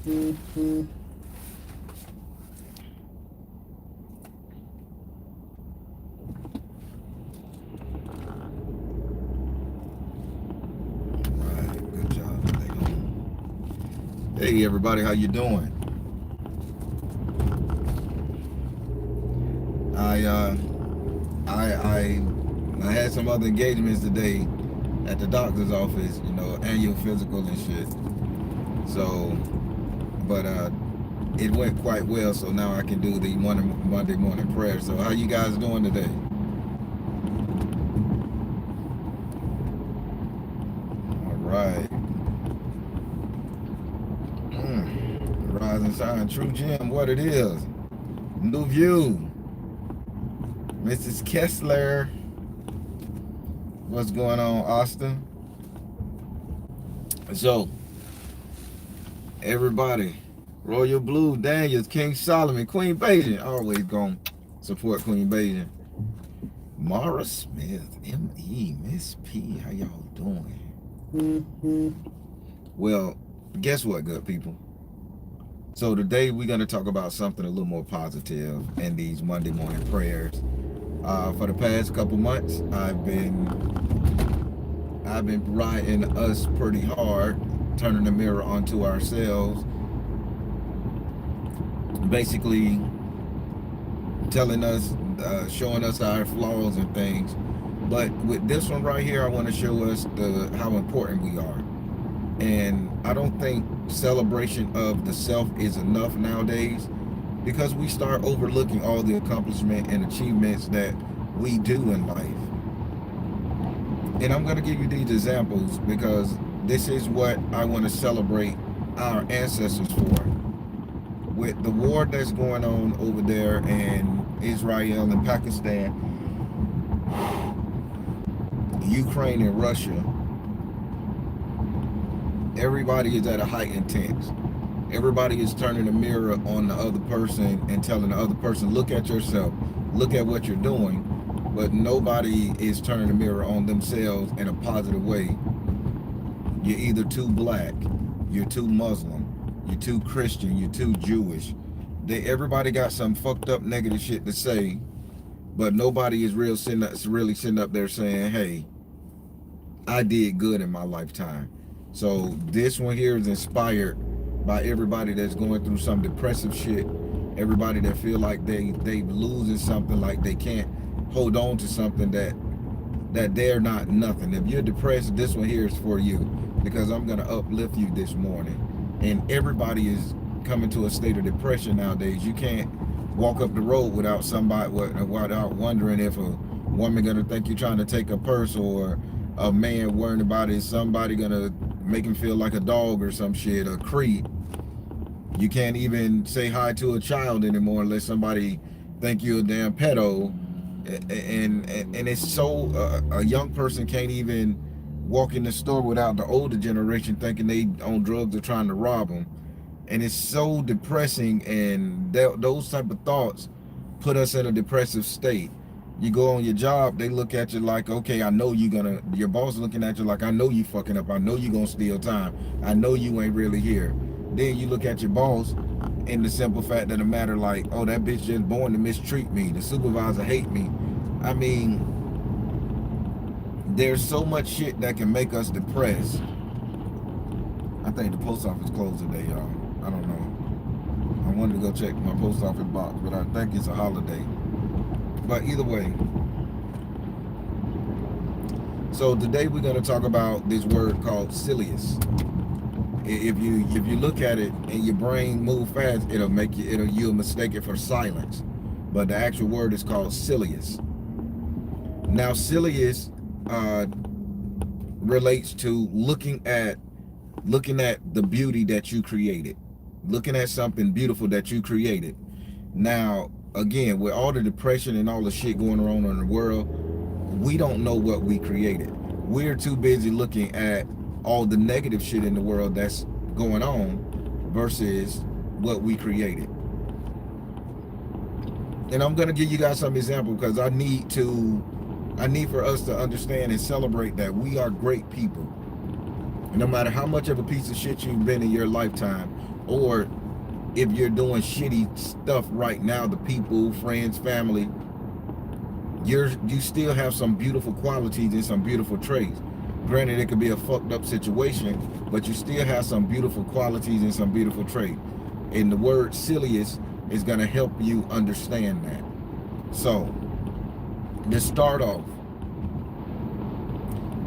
Good job. Hey everybody, how you doing? I uh I had some other engagements today at the doctor's office, you know, annual physical and shit. So, but it went quite well. So now I can do the Monday morning prayer. So how you guys doing today? All right. Rise and shine, true gem. What it is? New view. Mrs. Kessler. What's going on, Austin? So, everybody, Royal Blue, Daniels, King Solomon, Queen Beijing, always gonna support Queen Beijing. Mara Smith, M.E., Miss P, how y'all doing? Well, guess what, good people? So today we're gonna talk about something a little more positive in these Monday morning prayers. For the past couple months, I've been riding us pretty hard, turning the mirror onto ourselves, basically telling us, showing us our flaws and things. But with this one right here, I want to show us how important we are. And I don't think celebration of the self is enough nowadays, because we start overlooking all the accomplishment and achievements that we do in life. And I'm going to give you these examples because this is what I want to celebrate our ancestors for. With the war that's going on over there in Israel and Pakistan, Ukraine and Russia, everybody is at a heightened tense. Everybody is turning the mirror on the other person and telling the other person, look at yourself, look at what you're doing. But nobody is turning the mirror on themselves in a positive way. You're either too black, you're too Muslim, you're too Christian, you're too Jewish. Everybody got some fucked up negative shit to say, but nobody is really sitting up there saying, hey, I did good in my lifetime. So this one here is inspired by everybody that's going through some depressive shit, everybody that feel like they losing something, like they can't hold on to something, that they're not nothing. If you're depressed, this one here is for you, because I'm gonna uplift you this morning. And everybody is coming to a state of depression nowadays. You can't walk up the road without wondering if a woman gonna think you're trying to take a purse, or a man worrying about is somebody gonna make him feel like a dog or some shit, a creep. You can't even say hi to a child anymore unless somebody think you're a damn pedo. And it's so a young person can't even walk in the store without the older generation thinking they on drugs or trying to rob them. And it's so depressing, and those type of thoughts put us in a depressive state. You go on your job, they look at you like, okay, I know your boss looking at you like, I know you fucking up, I know you gonna steal time, I know you ain't really here. Then you look at your boss, in the simple fact of the matter, like, oh, that bitch just born to mistreat me, the supervisor hate me. I mean, there's so much shit that can make us depressed. I think the post office closed today, y'all. I don't know. I wanted to go check my post office box, but I think it's a holiday. But either way, so today we're going to talk about this word called sillius. If you look at it and your brain move fast, you'll mistake it for silence. But the actual word is called sillius. Now, sillius relates to looking at the beauty that you created, looking at something beautiful that you created. Now, again, with all the depression and all the shit going on in the world, we don't know what we created. We're too busy looking at all the negative shit in the world that's going on versus what we created. And I'm gonna give you guys some example, because I need for us to understand and celebrate that we are great people. No matter how much of a piece of shit you've been in your lifetime, Or if you're doing shitty stuff right now, the people, friends, family, you still have some beautiful qualities and some beautiful traits. Granted, it could be a fucked up situation, but you still have some beautiful qualities and some beautiful traits. And the word silliest is going to help you understand that. So, to start off,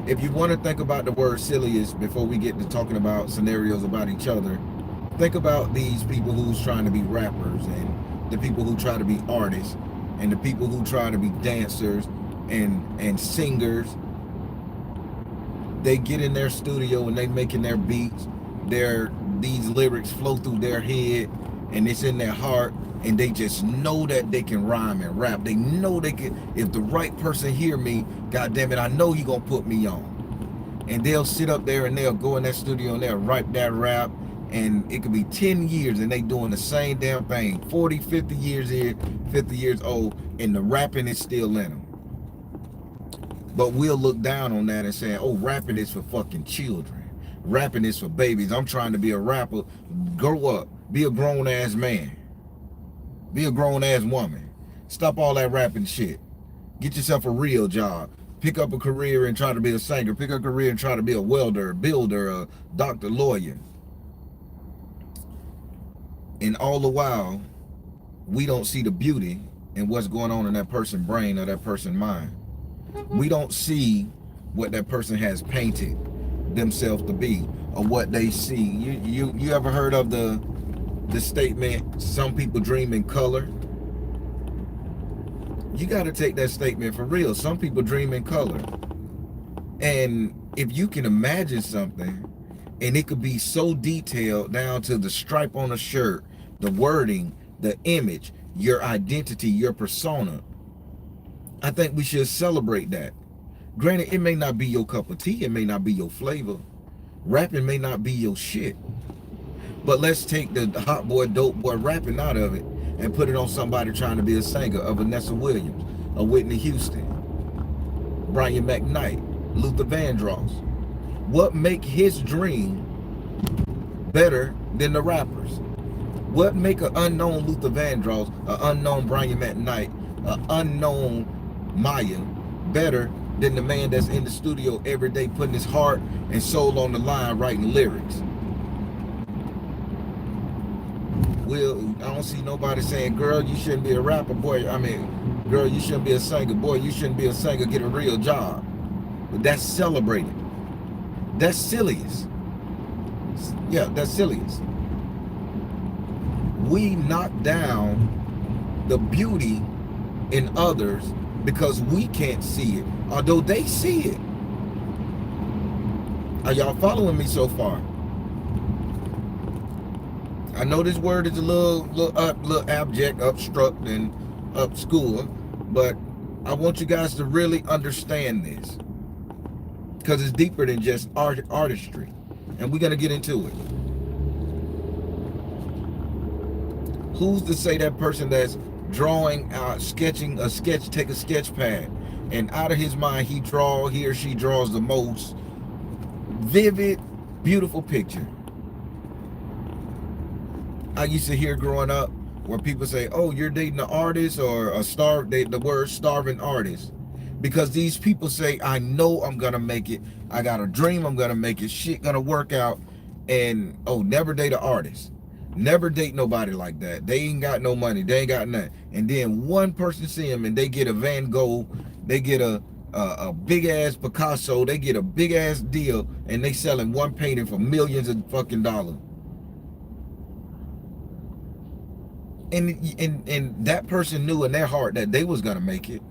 if you want to think about the word silliest before we get to talking about scenarios about each other, think about these people who's trying to be rappers, and the people who try to be artists, and the people who try to be dancers and singers. They get in their studio and they making their beats. These lyrics flow through their head and it's in their heart, and they just know that they can rhyme and rap. They know they can. If the right person hear me, god damn it, I know he gonna put me on. And they'll sit up there and they'll go in that studio and they'll write that rap, and it could be 10 years and they doing the same damn thing, 40, 50 years here, 50 years old, and the rapping is still in them. But we'll look down on that and say, oh, rapping is for fucking children. Rapping is for babies. I'm trying to be a rapper. Grow up. Be a grown-ass man. Be a grown-ass woman. Stop all that rapping shit. Get yourself a real job. Pick up a career and try to be a singer. Pick up a career and try to be a welder, a builder, a doctor, lawyer. And all the while, we don't see the beauty in what's going on in that person's brain or that person's mind. We don't see what that person has painted themselves to be, or what they see. You ever heard of the statement, some people dream in color? You got to take that statement for real. Some people dream in color. And if you can imagine something, and it could be so detailed down to the stripe on a shirt, the wording, the image, your identity, your persona, I think we should celebrate that. Granted, it may not be your cup of tea. It may not be your flavor. Rapping may not be your shit. But let's take the hot boy, dope boy rapping out of it and put it on somebody trying to be a singer, of Vanessa Williams, a Whitney Houston, Brian McKnight, Luther Vandross. What make his dream better than the rappers? What make an unknown Luther Vandross, an unknown Brian McKnight, an unknown Maya better than the man that's in the studio every day putting his heart and soul on the line writing lyrics? Well, I don't see nobody saying, girl, you shouldn't be a rapper, boy. I mean, girl, you shouldn't be a singer, boy, you shouldn't be a singer, get a real job. But that's celebrated. That's silliest. Yeah, that's silliest. We knock down the beauty in others because we can't see it, although they see it. Are y'all following me so far? I know this word is a little abject, obstruct, and obscure, but I want you guys to really understand this, because it's deeper than just artistry, and we're gonna get into it. Who's to say that person that's drawing, sketching a sketch, take a sketch pad, and out of his mind he or she draws the most vivid, beautiful picture? I used to hear growing up where people say, oh, you're dating an artist, or the word starving artist. Because these people say, I know I'm gonna make it. I got a dream, I'm gonna make it. Shit gonna work out. And, oh, never date an artist. Never date nobody like that. They ain't got no money. They ain't got nothing. And then one person see them and they get a Van Gogh, they get a big ass Picasso, they get a big ass deal, and they selling one painting for millions of fucking dollars. And that person knew in their heart that they was gonna make it,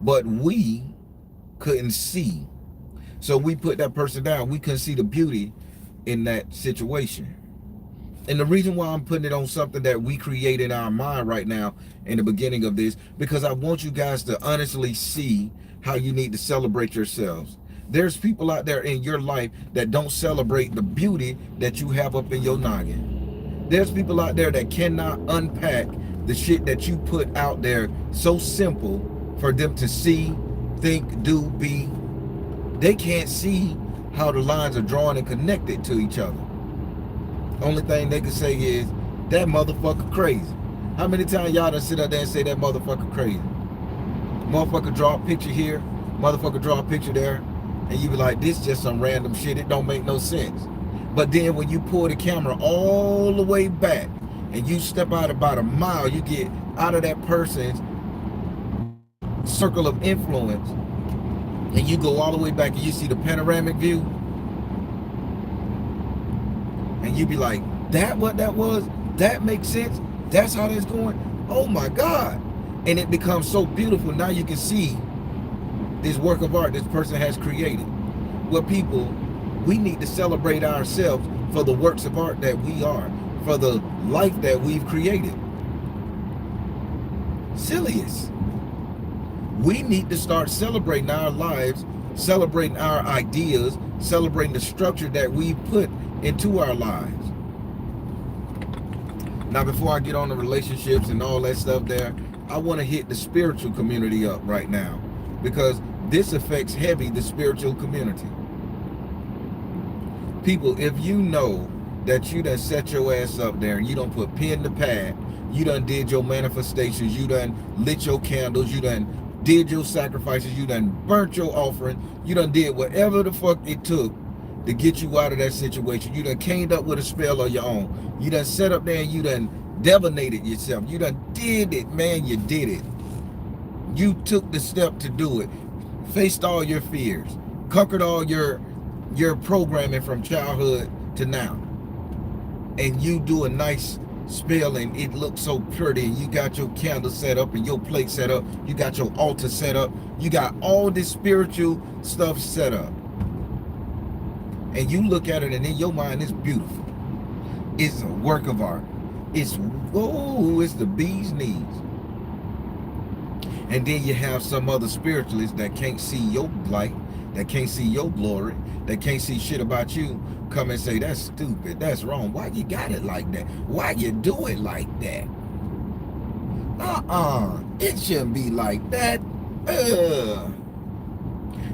but we couldn't see. So we put that person down. We couldn't see the beauty in that situation. And the reason why I'm putting it on something that we create in our mind right now in the beginning of this, because I want you guys to honestly see how you need to celebrate yourselves. There's people out there in your life that don't celebrate the beauty that you have up in your noggin. There's people out there that cannot unpack the shit that you put out there so simple for them to see, think, do, be. They can't see how the lines are drawn and connected to each other. Only thing they can say is, that motherfucker crazy. How many times y'all done sit up there and say that motherfucker crazy? Motherfucker draw a picture here, motherfucker draw a picture there, and you be like, this just some random shit, it don't make no sense. But then when you pull the camera all the way back and you step out about a mile, you get out of that person's circle of influence, and you go all the way back and you see the panoramic view, and you be like, that what that was? That makes sense? That's how that's going? Oh my God. And it becomes so beautiful. Now you can see this work of art this person has created. Well, people, we need to celebrate ourselves for the works of art that we are, for the life that we've created. Silliest. We need to start celebrating our lives, celebrating our ideas, celebrating the structure that we put into our lives. Now, before I get on the relationships and all that stuff there, I want to hit the spiritual community up right now, because this affects heavy the spiritual community. People, if you know that you done set your ass up there and you done put pen to pad, you done did your manifestations, you done lit your candles, you done did your sacrifices, you done burnt your offering, you done did whatever the fuck it took to get you out of that situation. You done came up with a spell of your own. You done set up there and you done divinated yourself. You done did it, man. You did it. You took the step to do it. Faced all your fears. Conquered all your programming from childhood to now. And you do a nice spell and it looks so pretty. And you got your candle set up and your plate set up. You got your altar set up. You got all this spiritual stuff set up. And you look at it and in your mind it's beautiful. It's a work of art. It's, whoa, it's the bee's knees. And then you have some other spiritualists that can't see your light, that can't see your glory, that can't see shit about you, come and say, that's stupid, that's wrong. Why you got it like that? Why you do it like that? It shouldn't be like that.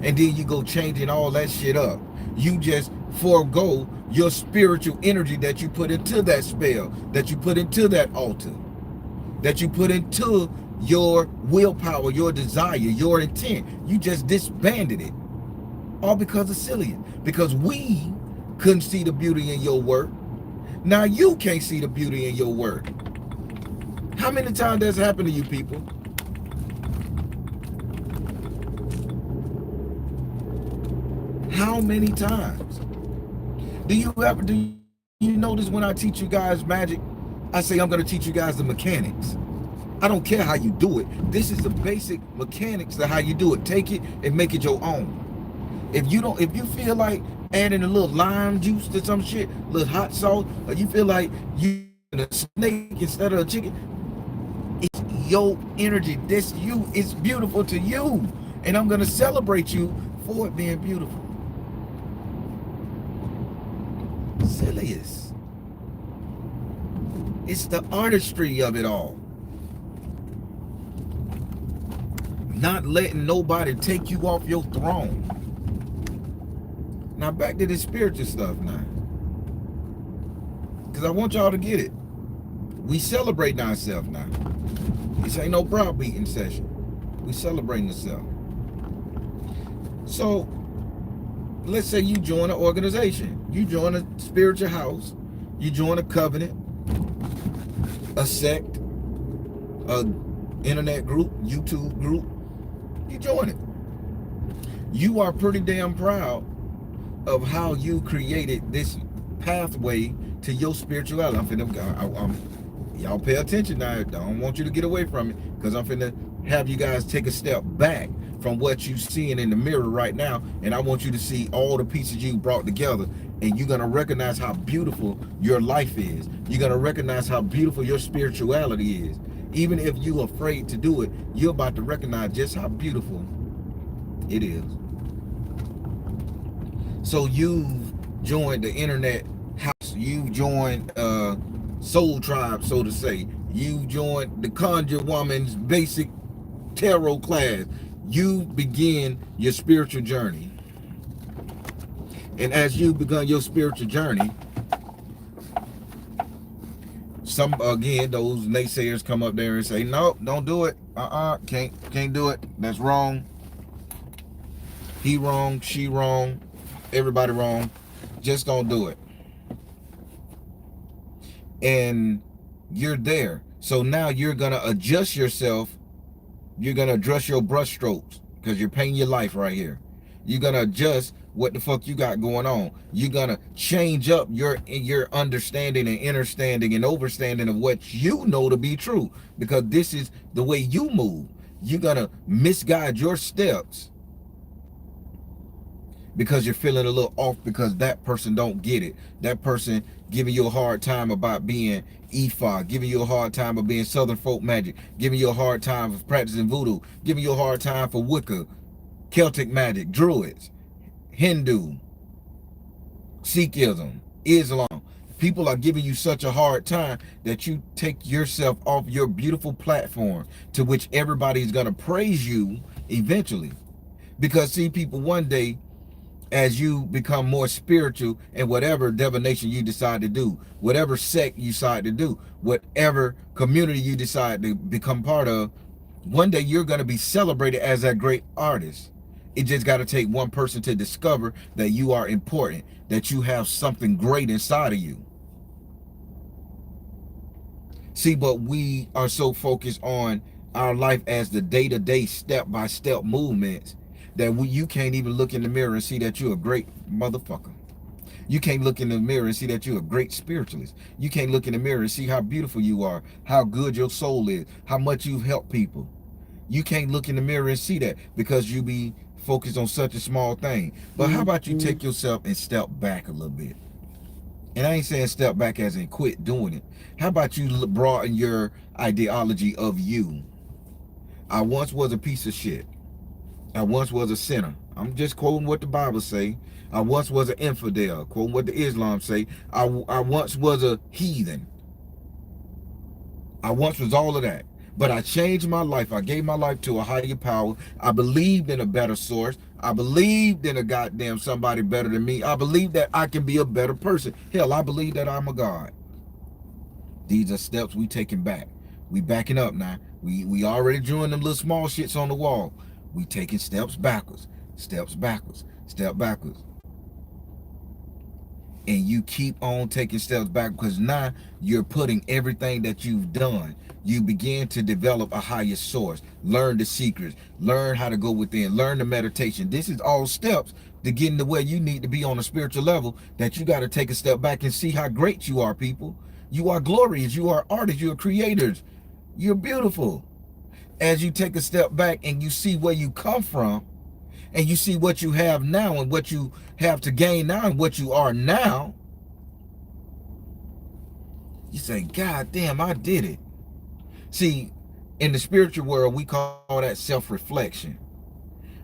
And then you go changing all that shit up. You just forego your spiritual energy that you put into that spell, that you put into that altar, that you put into your willpower, your desire, your intent. You just disbanded it. All because of sillience. Because we couldn't see the beauty in your work. Now you can't see the beauty in your work. How many times that's happened to you people? How many times? Do you notice when I teach you guys magic, I say I'm going to teach you guys the mechanics. I don't care how you do it. This is the basic mechanics of how you do it. Take it and make it your own. If you feel like adding a little lime juice to some shit, a little hot sauce, or you feel like you a snake instead of a chicken, it's your energy. This you, it's beautiful to you. And I'm going to celebrate you for it being beautiful. Silliest. It's the artistry of it all. Not letting nobody take you off your throne. Now back to this spiritual stuff now. Because I want y'all to get it. We celebrating ourselves now. This ain't no browbeating session. We celebrating ourselves. So, let's say you join an organization. You join a spiritual house. You join a covenant, a sect, a internet group, YouTube group. You join it. You are pretty damn proud of how you created this pathway to your spirituality. Y'all pay attention now. I don't want you to get away from it, because I'm finna have you guys take a step back from what you seeing in the mirror right now, and I want you to see all the pieces you brought together, and you're gonna recognize how beautiful your life is. You're gonna recognize how beautiful your spirituality is. Even if you're afraid to do it, you're about to recognize just how beautiful it is. So you've joined the internet house. You've joined Soul Tribe, so to say. You joined the Conjure Woman's basic tarot class. You begin your spiritual journey. And as you begun your spiritual journey, some, again, those naysayers come up there and say, nope, don't do it. Can't do it. That's wrong. He wrong, she wrong, everybody wrong. Just don't do it. And you're there. So now you're gonna adjust yourself. You're gonna adjust your brush strokes because you're painting your life right here. You're gonna adjust what the fuck you got going on. You're gonna change up your understanding and understanding and overstanding of what you know to be true, because this is the way you move. You're gonna misguide your steps because you're feeling a little off because that person don't get it. That person giving you a hard time about being Ifa, giving you a hard time of being Southern folk magic, giving you a hard time for practicing voodoo, giving you a hard time for Wicca, Celtic magic, Druids, Hindu, Sikhism, Islam. People are giving you such a hard time that you take yourself off your beautiful platform to which everybody's going to praise you eventually. Because see, people, one day, as you become more spiritual in whatever divination you decide to do, whatever sect you decide to do, whatever community you decide to become part of, one day you're going to be celebrated as that great artist. It just got to take one person to discover that you are important, that you have something great inside of you. See, but we are so focused on our life as the day-to-day, step-by-step movements that you can't even look in the mirror and see that you're a great motherfucker. You can't look in the mirror and see that you're a great spiritualist. You can't look in the mirror and see how beautiful you are, how good your soul is, how much you've helped people. You can't look in the mirror and see that because you be focused on such a small thing. But how about you take yourself and step back a little bit? And I ain't saying step back as in quit doing it. How about you broaden your ideology of you? I once was a piece of shit. I once was a sinner. I'm just quoting what the Bible say. I once was an infidel, quoting what the Islam say. I once was a heathen. I once was all of that. But I changed my life. I gave my life to a higher power. I believed in a better source. I believed in a goddamn somebody better than me. I believe that I can be a better person. Hell, I believe that I'm a God. These are steps we taking back. We backing up now. We already drawing them little small shits on the wall. We taking steps backwards, steps backwards, step backwards. And you keep on taking steps back because now you're putting everything that you've done. You begin to develop a higher source, learn the secrets, learn how to go within, learn the meditation. This is all steps to getting to where you need to be on a spiritual level, that you got to take a step back and see how great you are, people. You are glorious. You are artists. You are creators. You're beautiful. As you take a step back and you see where you come from, and you see what you have now and what you have to gain now and what you are now, you say, God damn, I did it. See, in the spiritual world, we call that self-reflection.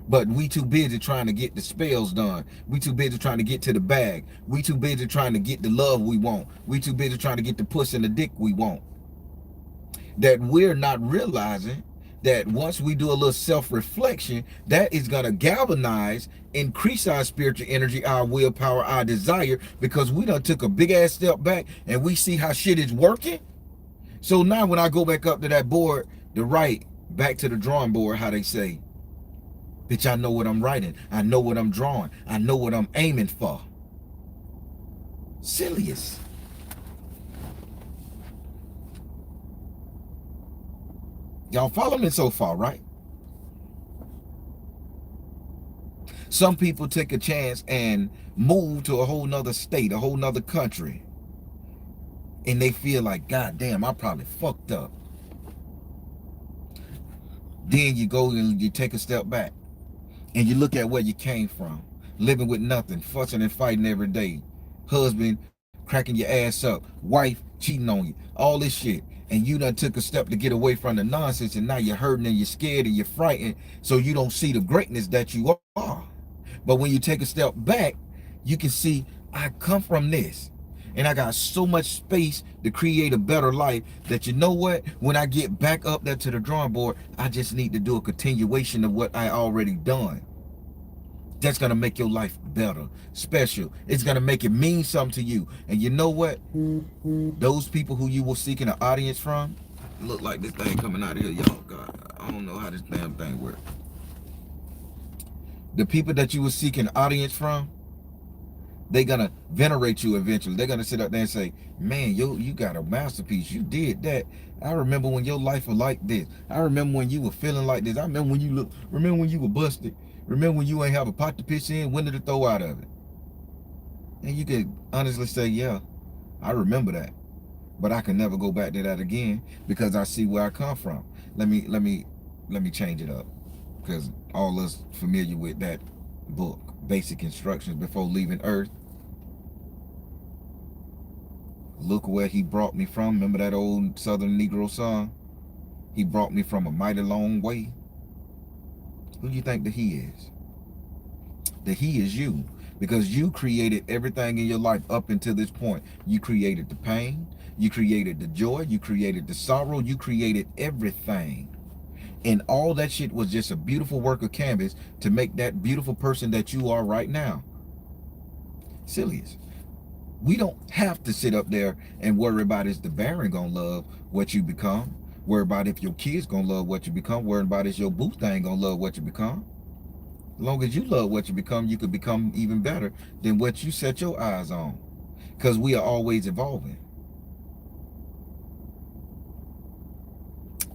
But we too busy trying to get the spells done. We too busy trying to get to the bag. We too busy trying to get the love we want. We too busy trying to get the puss and the dick we want. That we're not realizing that once we do a little self-reflection, that is going to galvanize, increase our spiritual energy, our willpower, our desire, because we done took a big-ass step back and we see how shit is working. So now when I go back up to that board to write, back to the drawing board, how they say, bitch, I know what I'm writing. I know what I'm drawing. I know what I'm aiming for. Silliest. Y'all follow me so far, right? Some people take a chance and move to a whole nother state, a whole nother country. And they feel like, God damn, I probably fucked up. Then you go and you take a step back. And you look at where you came from. Living with nothing, fussing and fighting every day. Husband cracking your ass up. Wife cheating on you. All this shit. And you done took a step to get away from the nonsense, and now you're hurting and you're scared and you're frightened, so you don't see the greatness that you are. But when you take a step back, you can see, I come from this. And I got so much space to create a better life that, you know what? When I get back up there to the drawing board, I just need to do a continuation of what I already done. That's gonna make your life better, special. It's gonna make it mean something to you. And you know what? Those people who you were seeking an audience from, look like this thing coming out of here, y'all. God, I don't know how this damn thing works. The people that you were seeking an audience from, they're gonna venerate you eventually. They're gonna sit up there and say, man, you got a masterpiece. You did that. I remember when your life was like this. I remember when you were feeling like this. I remember when you were busted. Remember when you ain't have a pot to pitch in, window to throw out of it. And you could honestly say, yeah, I remember that. But I can never go back to that again because I see where I come from. Let me change it up. Because all us familiar with that book, Basic Instructions Before Leaving Earth. Look where he brought me from. Remember that old Southern Negro song? He brought me from a mighty long way. Who do you think that he is? That he is you. Because you created everything in your life up until this point. You created the pain. You created the joy. You created the sorrow. You created everything. And all that shit was just a beautiful work of canvas to make that beautiful person that you are right now. Silliest. We don't have to sit up there and worry about is the Baron gonna love what you become. Worry about if your kids gonna love what you become. Worry about is your boo thing gonna love what you become. As long as you love what you become, you could become even better than what you set your eyes on. Because we are always evolving.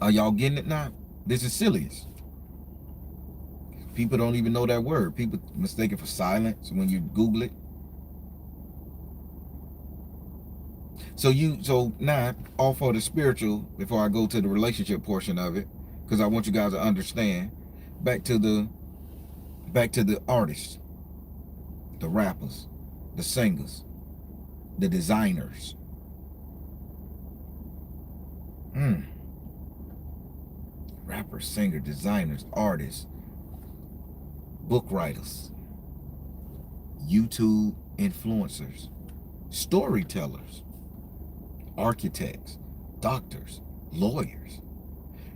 Are y'all getting it now? This is silliest. People don't even know that word. People mistake it for silence when you Google it. So now, all for the spiritual, before I go to the relationship portion of it, because I want you guys to understand, back to the artists, the rappers, the singers, the designers. Rappers, singers, designers, artists, book writers, YouTube influencers, storytellers, architects, doctors, lawyers.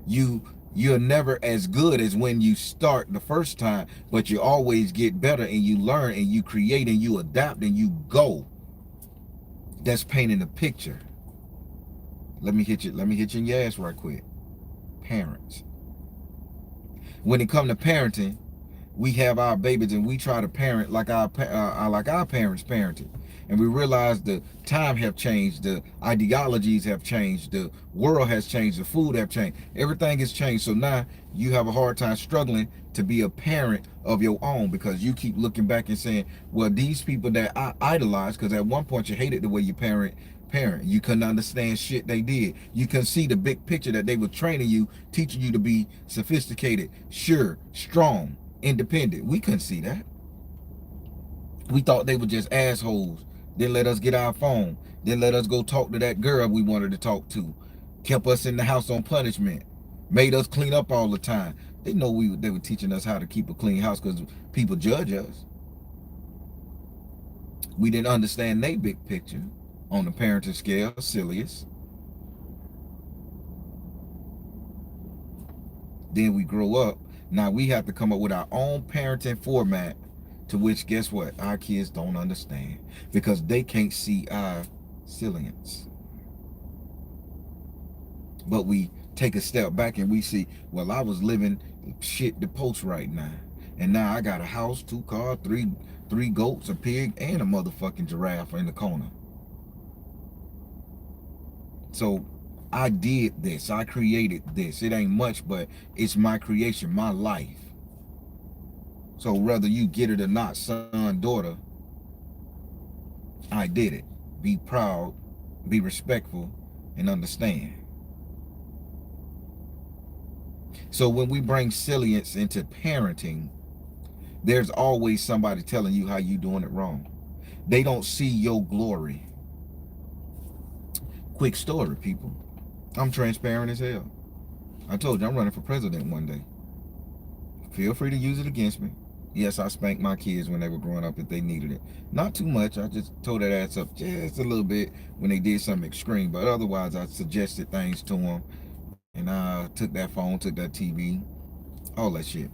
You're never as good as when you start the first time, but you always get better and you learn and you create and you adapt and you go. That's painting a picture. Let me hit you in your ass right quick. Parents. When it comes to parenting, we have our babies and we try to parent like our parents parented, and we realize the time have changed, the ideologies have changed, the world has changed, the food have changed, everything has changed. So now you have a hard time struggling to be a parent of your own because you keep looking back and saying, well, these people that I idolize, because at one point you hated the way you parent, you couldn't understand shit they did. You can see the big picture that they were training you, teaching you to be sophisticated, sure, strong, independent. We couldn't see that. We thought they were just assholes. Then let us get our phone. Then let us go talk to that girl we wanted to talk to. Kept us in the house on punishment. Made us clean up all the time. They know they were teaching us how to keep a clean house because people judge us. We didn't understand their big picture on the parenting scale, silliest. Then we grow up. Now we have to come up with our own parenting format, to which, guess what? Our kids don't understand because they can't see our sillience. But we take a step back and we see, well, I was living shit the post right now. And now I got a house, 2 cars, three goats, a pig, and a motherfucking giraffe in the corner. So I did this. I created this. It ain't much, but it's my creation, my life. So whether you get it or not, son, daughter, I did it. Be proud, be respectful, and understand. So when we bring sillience into parenting, there's always somebody telling you how you doing it wrong. They don't see your glory. Quick story, people. I'm transparent as hell. I told you I'm running for president one day. Feel free to use it against me. Yes, I spanked my kids when they were growing up if they needed it. Not too much. I just told that ass up just a little bit when they did something extreme. But otherwise, I suggested things to them. And I took that phone, took that TV, all that shit.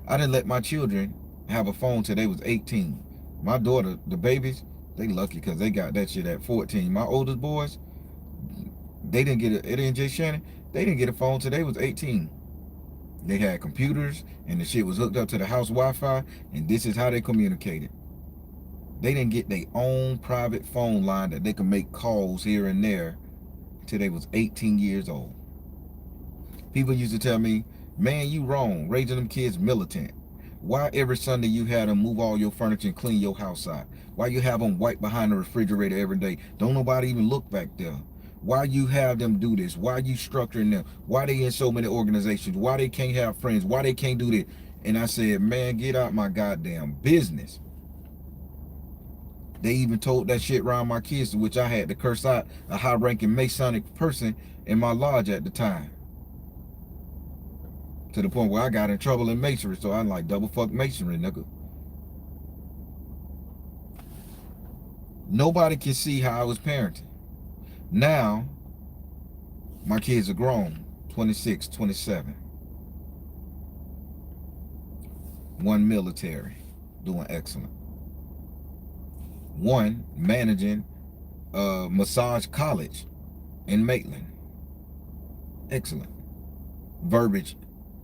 I didn't let my children have a phone till they was 18. My daughter, the babies, they lucky because they got that shit at 14. My oldest boys, they didn't get it. Eddie and Jay Shannon, they didn't get a phone till they was 18. They had computers and the shit was hooked up to the house Wi-Fi, and this is how they communicated. They didn't get their own private phone line that they could make calls here and there till they was 18 years old. People used to tell me, man, you wrong, raising them kids militant. Why every Sunday you had them move all your furniture and clean your house out? Why you have them wipe behind the refrigerator every day? Don't nobody even look back there. Why you have them do this? Why you structuring them? Why they in so many organizations? Why they can't have friends? Why they can't do this? And I said, man, get out my goddamn business. They even told that shit around my kids, which I had to curse out a high-ranking Masonic person in my lodge at the time. To the point where I got in trouble in masonry, so I'm like, double fuck masonry, nigga. Nobody can see how I was parenting. Now, my kids are grown, 26, 27. One military, doing excellent. One managing a massage college in Maitland. Excellent. Verbiage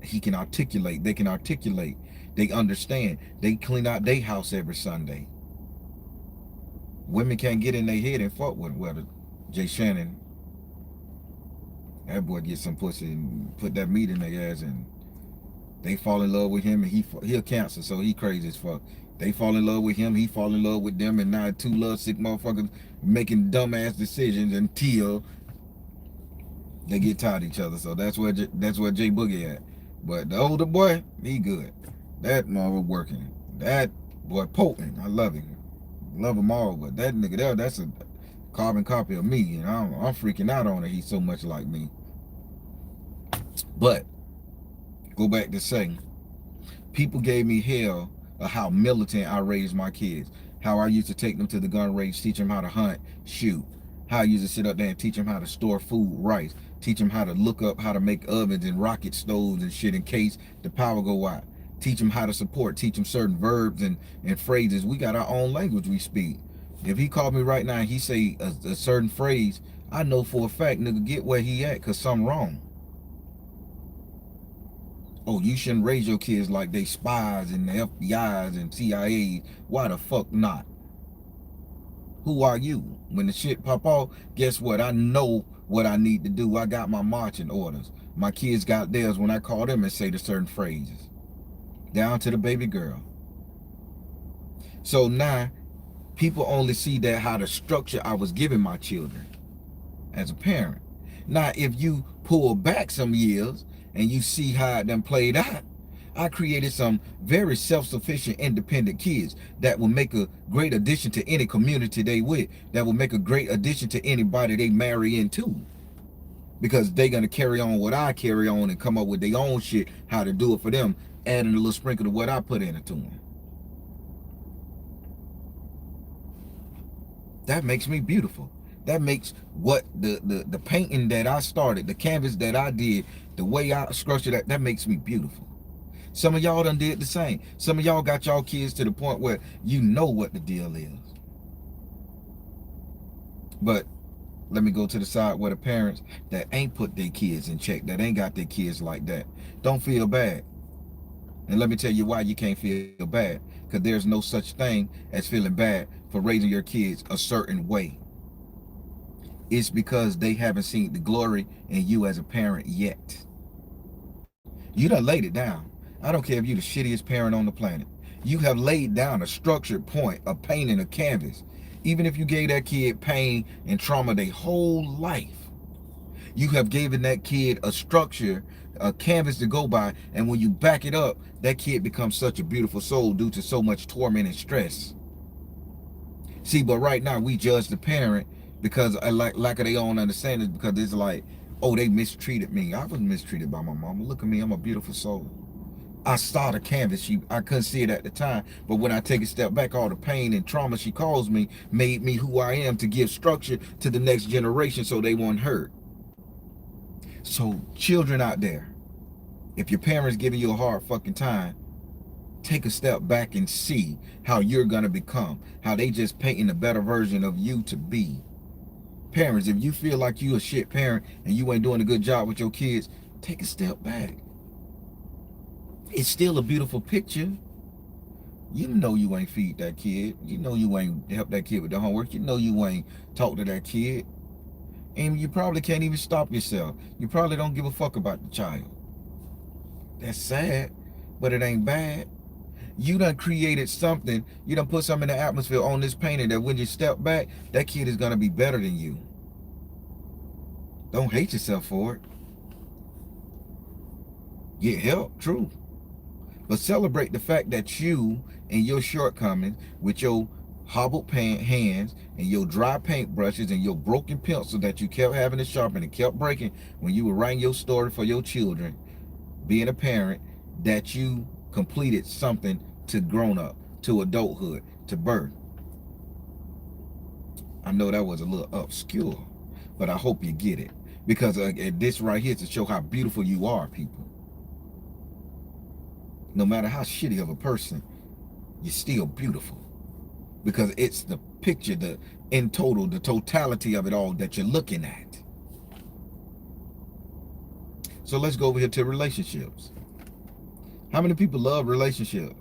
he can articulate, they can articulate, they understand. They clean out their house every Sunday. Women can't get in their head and fuck with whether Jay Shannon, that boy gets some pussy and put that meat in their ass and they fall in love with him, and he a cancer, so he crazy as fuck. They fall in love with him, he fall in love with them, and now two lovesick motherfuckers making dumbass decisions until they get tired of each other. So that's where Jay Boogie at. But the older boy, he good. That mother working. That boy potent. I love him. Love them all. But that nigga there, that's a carbon copy of me, and I'm freaking out on it. He's so much like me. But go back to saying, people gave me hell of how militant I raised my kids. How I used to take them to the gun range, teach them how to hunt, shoot. How I used to sit up there and teach them how to store food, rice. Teach them how to look up how to make ovens and rocket stoves and shit in case the power go out. Teach them how to support. Teach them certain verbs and phrases. We got our own language we speak. If he called me right now and he say a certain phrase, I know for a fact, nigga, get where he at, because something wrong. Oh, you shouldn't raise your kids like they spies and the FBI's and CIA's. Why the fuck not? Who are you? When the shit pop off, guess what? I know what I need to do. I got my marching orders. My kids got theirs when I call them and say the certain phrases. Down to the baby girl. So now, people only see that how the structure I was giving my children as a parent. Now, if you pull back some years and you see how it done played out, I created some very self-sufficient, independent kids that will make a great addition to any community they with, that will make a great addition to anybody they marry into. Because they're going to carry on what I carry on and come up with their own shit, how to do it for them, adding a little sprinkle of what I put into them. That makes me beautiful. That makes what the painting that I started, the canvas that I did, the way I structured that makes me beautiful. Some of y'all done did the same. Some of y'all got y'all kids to the point where you know what the deal is. But let me go to the side where the parents that ain't put their kids in check, that ain't got their kids like that, don't feel bad. And let me tell you why you can't feel bad. Because there's no such thing as feeling bad for raising your kids a certain way. It's because they haven't seen the glory in you as a parent yet. You done laid it down. I don't care if you're the shittiest parent on the planet. You have laid down a structured point, a painting, a canvas. Even if you gave that kid pain and trauma their whole life, you have given that kid a structure, a canvas to go by, and when you back it up, that kid becomes such a beautiful soul due to so much torment and stress. See, but right now we judge the parent because lack of their own understanding, because it's like, oh, they mistreated me. I was mistreated by my mama. Look at me, I'm a beautiful soul. I saw the canvas. I couldn't see it at the time, but when I take a step back, all the pain and trauma she caused me made me who I am to give structure to the next generation so they won't hurt. So children out there, if your parents giving you a hard fucking time, Take a step back and see how you're going to become, how they just painting a better version of you to be. Parents, if you feel like you a shit parent and you ain't doing a good job with your kids, take a step back. It's still a beautiful picture. You know you ain't feed that kid. You know you ain't help that kid with the homework. You know you ain't talk to that kid. And you probably can't even stop yourself. You probably don't give a fuck about the child. That's sad, but it ain't bad. You done created something. You done put something in the atmosphere on this painting that when you step back, that kid is going to be better than you. Don't hate yourself for it. Get help, true. But celebrate the fact that you and your shortcomings with your hobbled hands and your dry paint brushes and your broken pencil that you kept having to sharpen and kept breaking when you were writing your story for your children, being a parent, that you completed something to grown up, to adulthood, to birth. I know that was a little obscure, but I hope you get it. Because this right here to show how beautiful you are, people. No matter how shitty of a person, you're still beautiful. Because it's the picture, in total, the totality of it all that you're looking at. So let's go over here to relationships. How many people love relationships?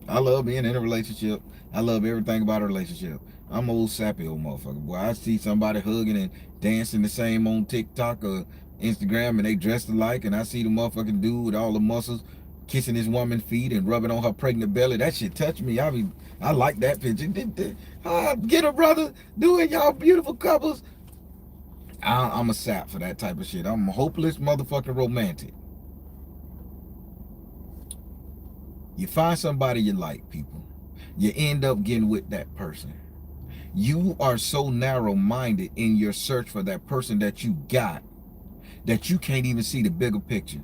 I love being in a relationship. I love everything about a relationship. I'm old sappy old motherfucker. Boy, I see somebody hugging and dancing the same on TikTok or Instagram and they dressed alike, and I see the motherfucking dude with all the muscles kissing his woman's feet and rubbing on her pregnant belly. That shit touched me. I like that picture. Get a brother doing y'all beautiful couples. I'm a sap for that type of shit. I'm a hopeless motherfucking romantic. You find somebody you like, people. You end up getting with that person. You are so narrow-minded in your search for that person that you got that you can't even see the bigger picture.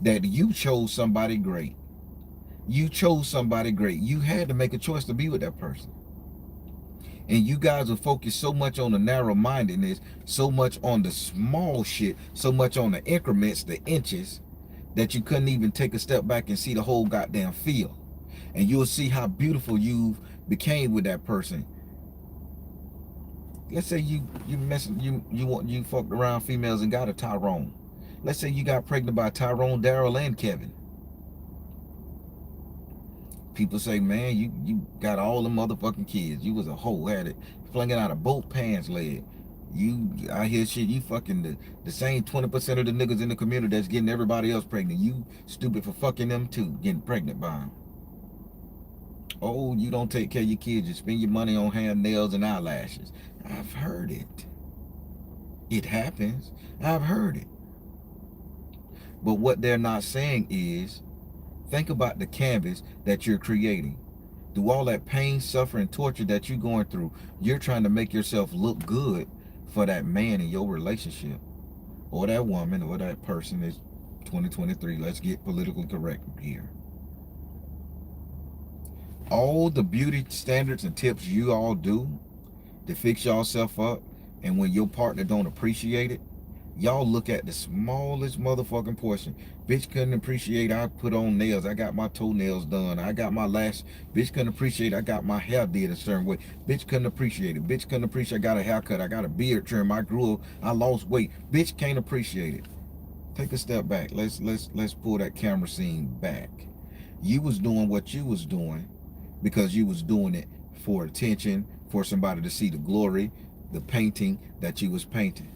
That you chose somebody great. You chose somebody great. You had to make a choice to be with that person. And you guys are focused so much on the narrow-mindedness, so much on the small shit, so much on the increments, the inches, that you couldn't even take a step back and see the whole goddamn field. And you'll see how beautiful you became with that person. Let's say you fucked around females and got a Tyrone. Let's say you got pregnant by Tyrone, Daryl, and Kevin. People say, man, you got all the motherfucking kids. You was a hoe, had it flinging out of both pants leg. I hear shit, you fucking the same 20% of the niggas in the community that's getting everybody else pregnant. You stupid for fucking them too, getting pregnant by them. Oh, you don't take care of your kids. You spend your money on hair, nails, and eyelashes. I've heard it. It happens. I've heard it. But what they're not saying is, think about the canvas that you're creating. Through all that pain, suffering, torture that you're going through, you're trying to make yourself look good for that man in your relationship. Or that woman, or that person. Is 2023. Let's get politically correct here. All the beauty standards and tips you all do to fix yourself up, and when your partner don't appreciate it, y'all look at the smallest motherfucking portion. Bitch couldn't appreciate I put on nails. I got my toenails done. I got my lash. Bitch couldn't appreciate I got my hair did a certain way. Bitch couldn't appreciate it. Bitch couldn't appreciate I got a haircut. I got a beard trim. I grew up. I lost weight. Bitch can't appreciate it. Take a step back. Let's pull that camera scene back. You was doing what you was doing because you was doing it for attention, for somebody to see the glory, the painting that you was painting.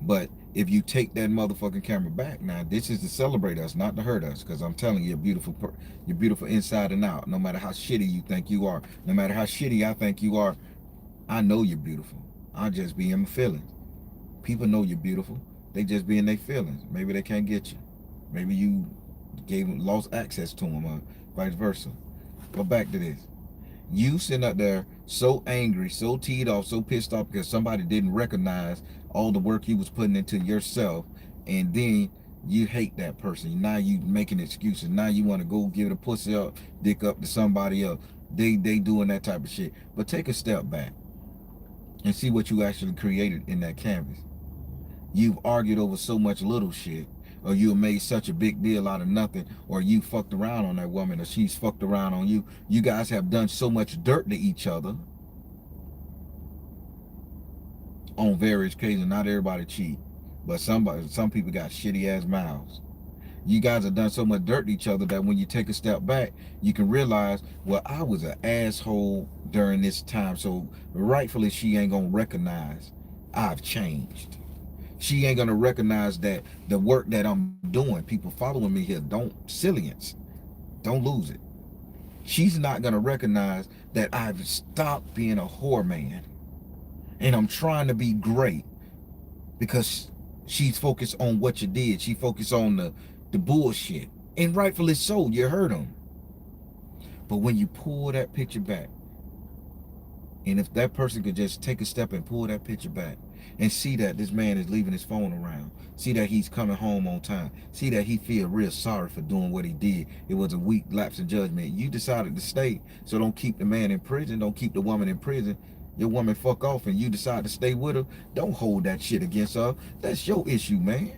But if you take that motherfucking camera back, now this is to celebrate us, not to hurt us, because I'm telling you, you're beautiful inside and out. No matter how shitty you think you are, no matter how shitty I think you are, I know you're beautiful. I just be in my feelings. People know you're beautiful. They just be in their feelings. Maybe they can't get you. Maybe you lost access to them, or vice versa. But back to this. You sitting up there so angry, so teed off, so pissed off because somebody didn't recognize all the work you was putting into yourself, and then you hate that person. Now you making excuses. Now you want to go give it a pussy up, dick up to somebody else. They doing that type of shit. But take a step back and see what you actually created in that canvas. You've argued over so much little shit, or you made such a big deal out of nothing, or you fucked around on that woman, or she's fucked around on you. You guys have done so much dirt to each other on various occasions. Not everybody cheat, but some people got shitty ass mouths. You guys have done so much dirt to each other that when you take a step back, you can realize, well, I was an asshole during this time, so rightfully she ain't gonna recognize I've changed. She ain't gonna recognize that the work that I'm doing, people following me here, don't sillience, don't lose it. She's not gonna recognize that I've stopped being a whore man and I'm trying to be great, because she's focused on what you did. She focused on the bullshit. And rightfully so, you hurt them. But when you pull that picture back, and if that person could just take a step and pull that picture back and see that this man is leaving his phone around, see that he's coming home on time, see that he feel real sorry for doing what he did, it was a weak lapse in judgment, you decided to stay. So don't keep the man in prison, don't keep the woman in prison. Your woman fuck off and you decide to stay with her, don't hold that shit against her. That's your issue, man.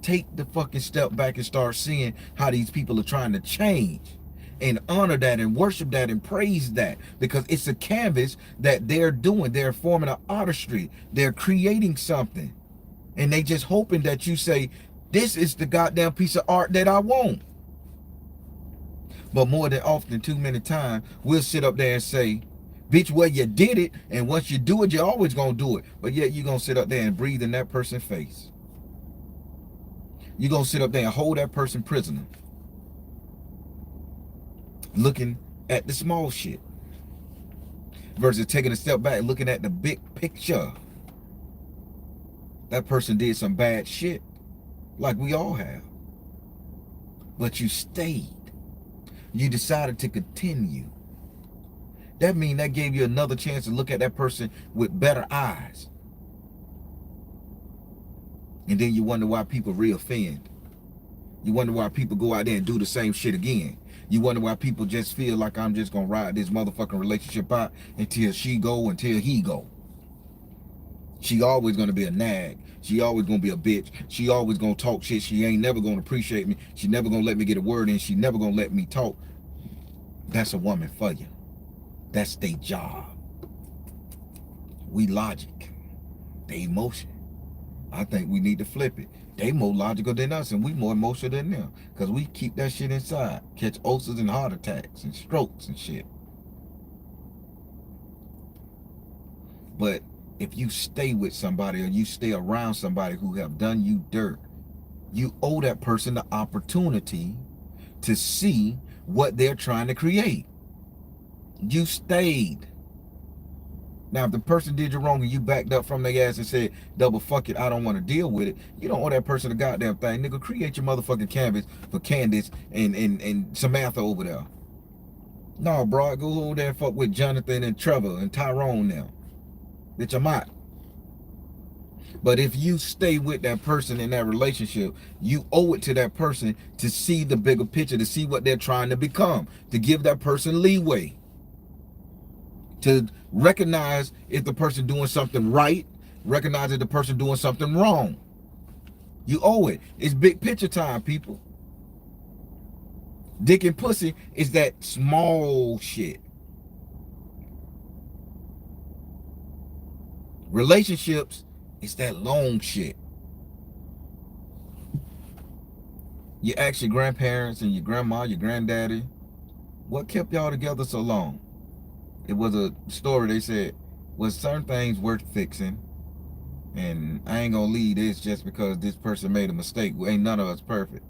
Take the fucking step back and start seeing how these people are trying to change, and honor that and worship that and praise that, because it's a canvas that they're doing. They're forming an artistry. They're creating something, and they just hoping that you say, this is the goddamn piece of art that I want. But more than often, too many times, we'll sit up there and say, bitch, well, you did it, and once you do it, you're always gonna do it. But yet you're gonna sit up there and breathe in that person's face. You're going to sit up there and hold that person prisoner, looking at the small shit, versus taking a step back, looking at the big picture. That person did some bad shit, like we all have. But you stayed. You decided to continue. That means that gave you another chance to look at that person with better eyes. And then you wonder why people reoffend. You wonder why people go out there and do the same shit again. You wonder why people just feel like I'm just gonna ride this motherfucking relationship out until she go, until he go. She always gonna be a nag. She always gonna be a bitch. She always gonna talk shit. She ain't never gonna appreciate me. She never gonna let me get a word in. She never gonna let me talk. That's a woman for you. That's their job. We logic. They emotion. I think we need to flip it. They more logical than us, and we more emotional than them, because we keep that shit inside. Catch ulcers and heart attacks and strokes and shit. But if you stay with somebody, or you stay around somebody who have done you dirt, you owe that person the opportunity to see what they're trying to create. You stayed. Now, if the person did you wrong and you backed up from their ass and said, double fuck it, I don't want to deal with it, you don't owe that person a goddamn thing. Nigga, create your motherfucking canvas for Candace and Samantha over there. No, bro, go over there and fuck with Jonathan and Trevor and Tyrone now. Bitch, I'm out. But if you stay with that person in that relationship, you owe it to that person to see the bigger picture, to see what they're trying to become, to give that person leeway, to recognize if the person doing something right, recognize if the person doing something wrong. You owe it. It's big picture time, people. Dick and pussy is that small shit. Relationships is that long shit. You ask your grandparents and your grandma, your granddaddy, what kept y'all together so long? It was a story. They said, was certain things worth fixing, and I ain't gonna leave this just because this person made a mistake. Ain't none of us perfect.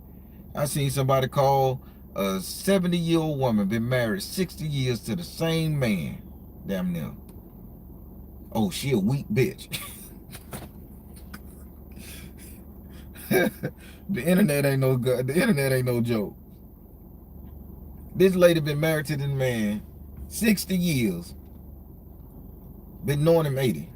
I seen somebody call a 70-year-old woman, been married 60 years to the same man, damn near. Oh, she a weak bitch. The internet ain't no good. The internet ain't no joke. This lady been married to this man 60 years. Been knowing him 80.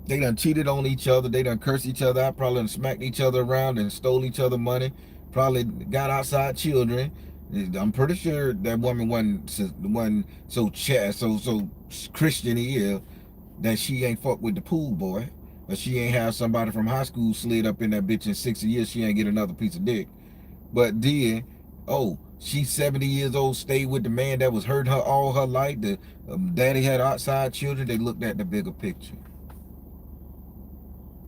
They done cheated on each other. They done cursed each other out. Probably done smacked each other around and stole each other money. Probably got outside children. I'm pretty sure that woman wasn't so Christian here that she ain't fuck with the pool boy. But she ain't have somebody from high school slid up in that bitch in 60 years. She ain't get another piece of dick. But then, oh, she's 70 years old, stayed with the man that was hurting her all her life. The daddy had outside children. They looked at the bigger picture.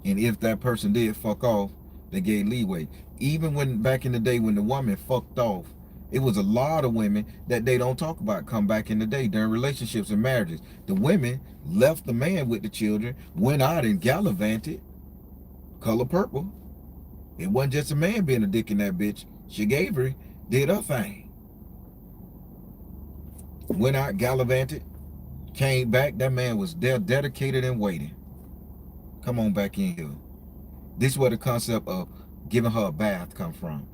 And if that person did fuck off, they gave leeway. Even when back in the day when the woman fucked off, it was a lot of women that they don't talk about come back in the day during relationships and marriages. The women left the man with the children, went out and gallivanted, color purple. It wasn't just a man being a dick in that bitch. She gave her, did her thing. Went out, gallivanted, came back. That man was there, dedicated and waiting. Come on back in here. This is where the concept of giving her a bath come from.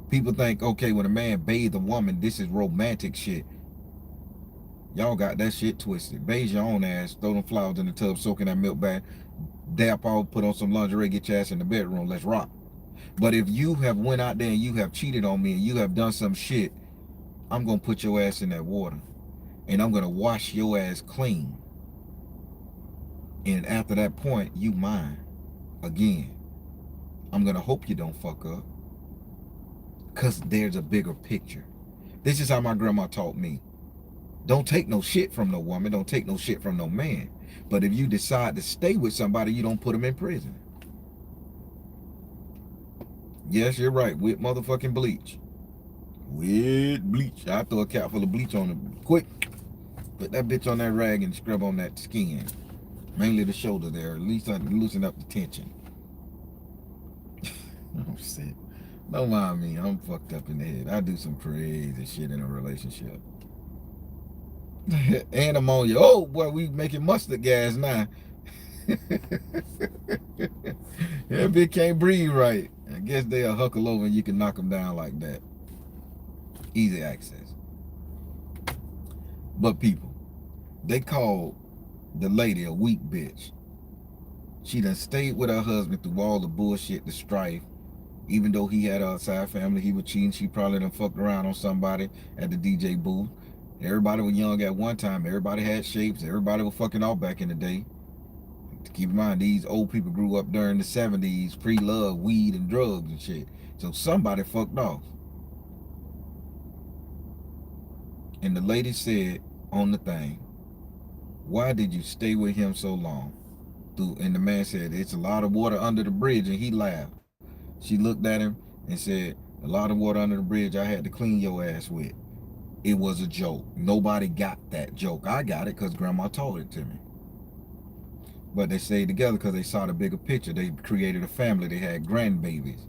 People think, okay, when a man bathes a woman, this is romantic shit. Y'all got that shit twisted. Bathe your own ass, throw them flowers in the tub, soak in that milk bath, dap off, put on some lingerie, get your ass in the bedroom, let's rock. But if you have went out there and you have cheated on me and you have done some shit, I'm gonna put your ass in that water and I'm gonna wash your ass clean. And after that point, you mine again. I'm gonna hope you don't fuck up, because there's a bigger picture. This is how my grandma taught me. Don't take no shit from no woman, don't take no shit from no man. But if you decide to stay with somebody, you don't put them in prison. Yes, you're right, with motherfucking bleach. With bleach. I throw a cap full of bleach on them quick. Put that bitch on that rag and scrub on that skin. Mainly the shoulder there, at least loosen up the tension. Oh shit. Don't mind me, I'm fucked up in the head. I do some crazy shit in a relationship. And ammonia. Oh boy, we making mustard gas now. That bitch can't breathe right. I guess they'll huckle over and you can knock them down like that. Easy access. But people, they call the lady a weak bitch. She done stayed with her husband through all the bullshit, the strife. Even though he had an outside family, he was cheating. She probably done fucked around on somebody at the DJ booth. Everybody was young at one time. Everybody had shapes. Everybody was fucking off back in the day. Keep in mind, these old people grew up during the 70s, pre-love, weed, and drugs and shit. So somebody fucked off. And the lady said on the thing, why did you stay with him so long? And the man said, it's a lot of water under the bridge, and he laughed. She looked at him and said, a lot of water under the bridge I had to clean your ass with. It was a joke. Nobody got that joke. I got it because grandma told it to me. But they stayed together because they saw the bigger picture. They created a family. They had grandbabies.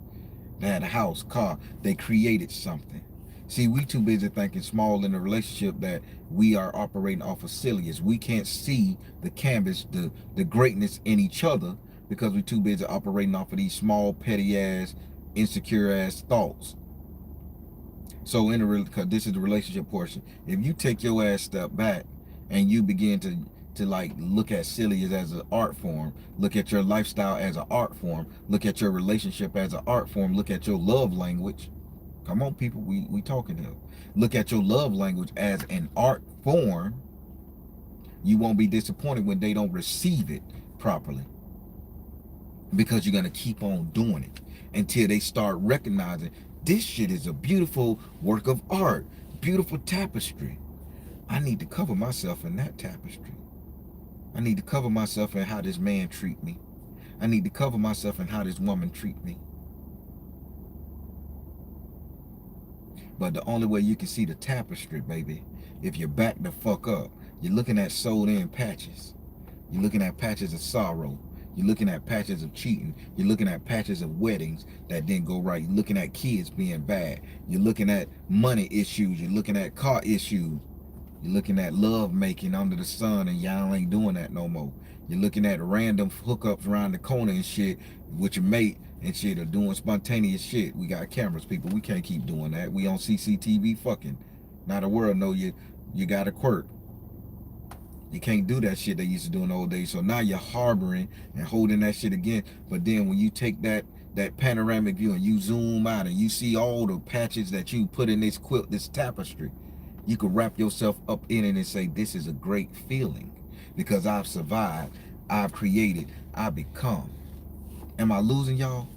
They had a house, car. They created something. See, we too busy thinking small in a relationship that we are operating off of sillience. We can't see the canvas, the greatness in each other because we're too busy operating off of these small, petty ass, insecure ass thoughts. So because this is the relationship portion. If you take your ass step back and you begin to like look at sillience as an art form, look at your lifestyle as an art form, look at your relationship as an art form, look at your love language. Come on, people, we talking here. Look at your love language as an art form. You won't be disappointed when they don't receive it properly, because you're gonna keep on doing it until they start recognizing this shit is a beautiful work of art, beautiful tapestry. I need to cover myself in that tapestry. I need to cover myself in how this man treat me. I need to cover myself in how this woman treat me. But the only way you can see the tapestry, baby, if you back the fuck up. You're looking at sold-in patches. You're looking at patches of sorrow. You're looking at patches of cheating. You're looking at patches of weddings that didn't go right. You're looking at kids being bad. You're looking at money issues. You're looking at car issues. You're looking at love making under the sun, and y'all ain't doing that no more. You're looking at random hookups around the corner and shit with your mate and shit, or doing spontaneous shit. We got cameras, people. We can't keep doing that. We on CCTV fucking. Now the world know you got a quirk. You can't do that shit they used to do in the old days. So now you're harboring and holding that shit again. But then when you take that panoramic view and you zoom out and you see all the patches that you put in this quilt, this tapestry, you can wrap yourself up in it and say, this is a great feeling because I've survived. I've created, I become. Am I losing y'all?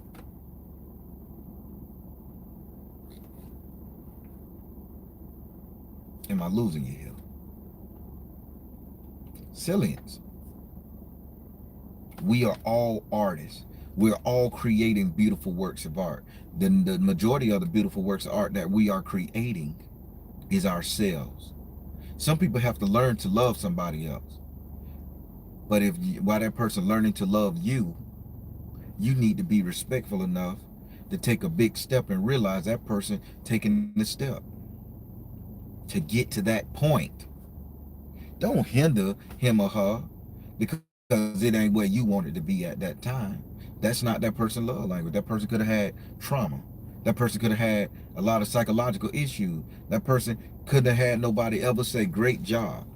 Am I losing you here? Sillience. We are all artists. We're all creating beautiful works of art. The majority of the beautiful works of art that we are creating is ourselves. Some people have to learn to love somebody else. But if while that person learning to love you, you need to be respectful enough to take a big step and realize that person taking the step to get to that point. Don't hinder him or her because it ain't where you wanted to be at that time. That's not that person's love language. That person could have had trauma. That person could have had a lot of psychological issues. That person could have had nobody ever say great job.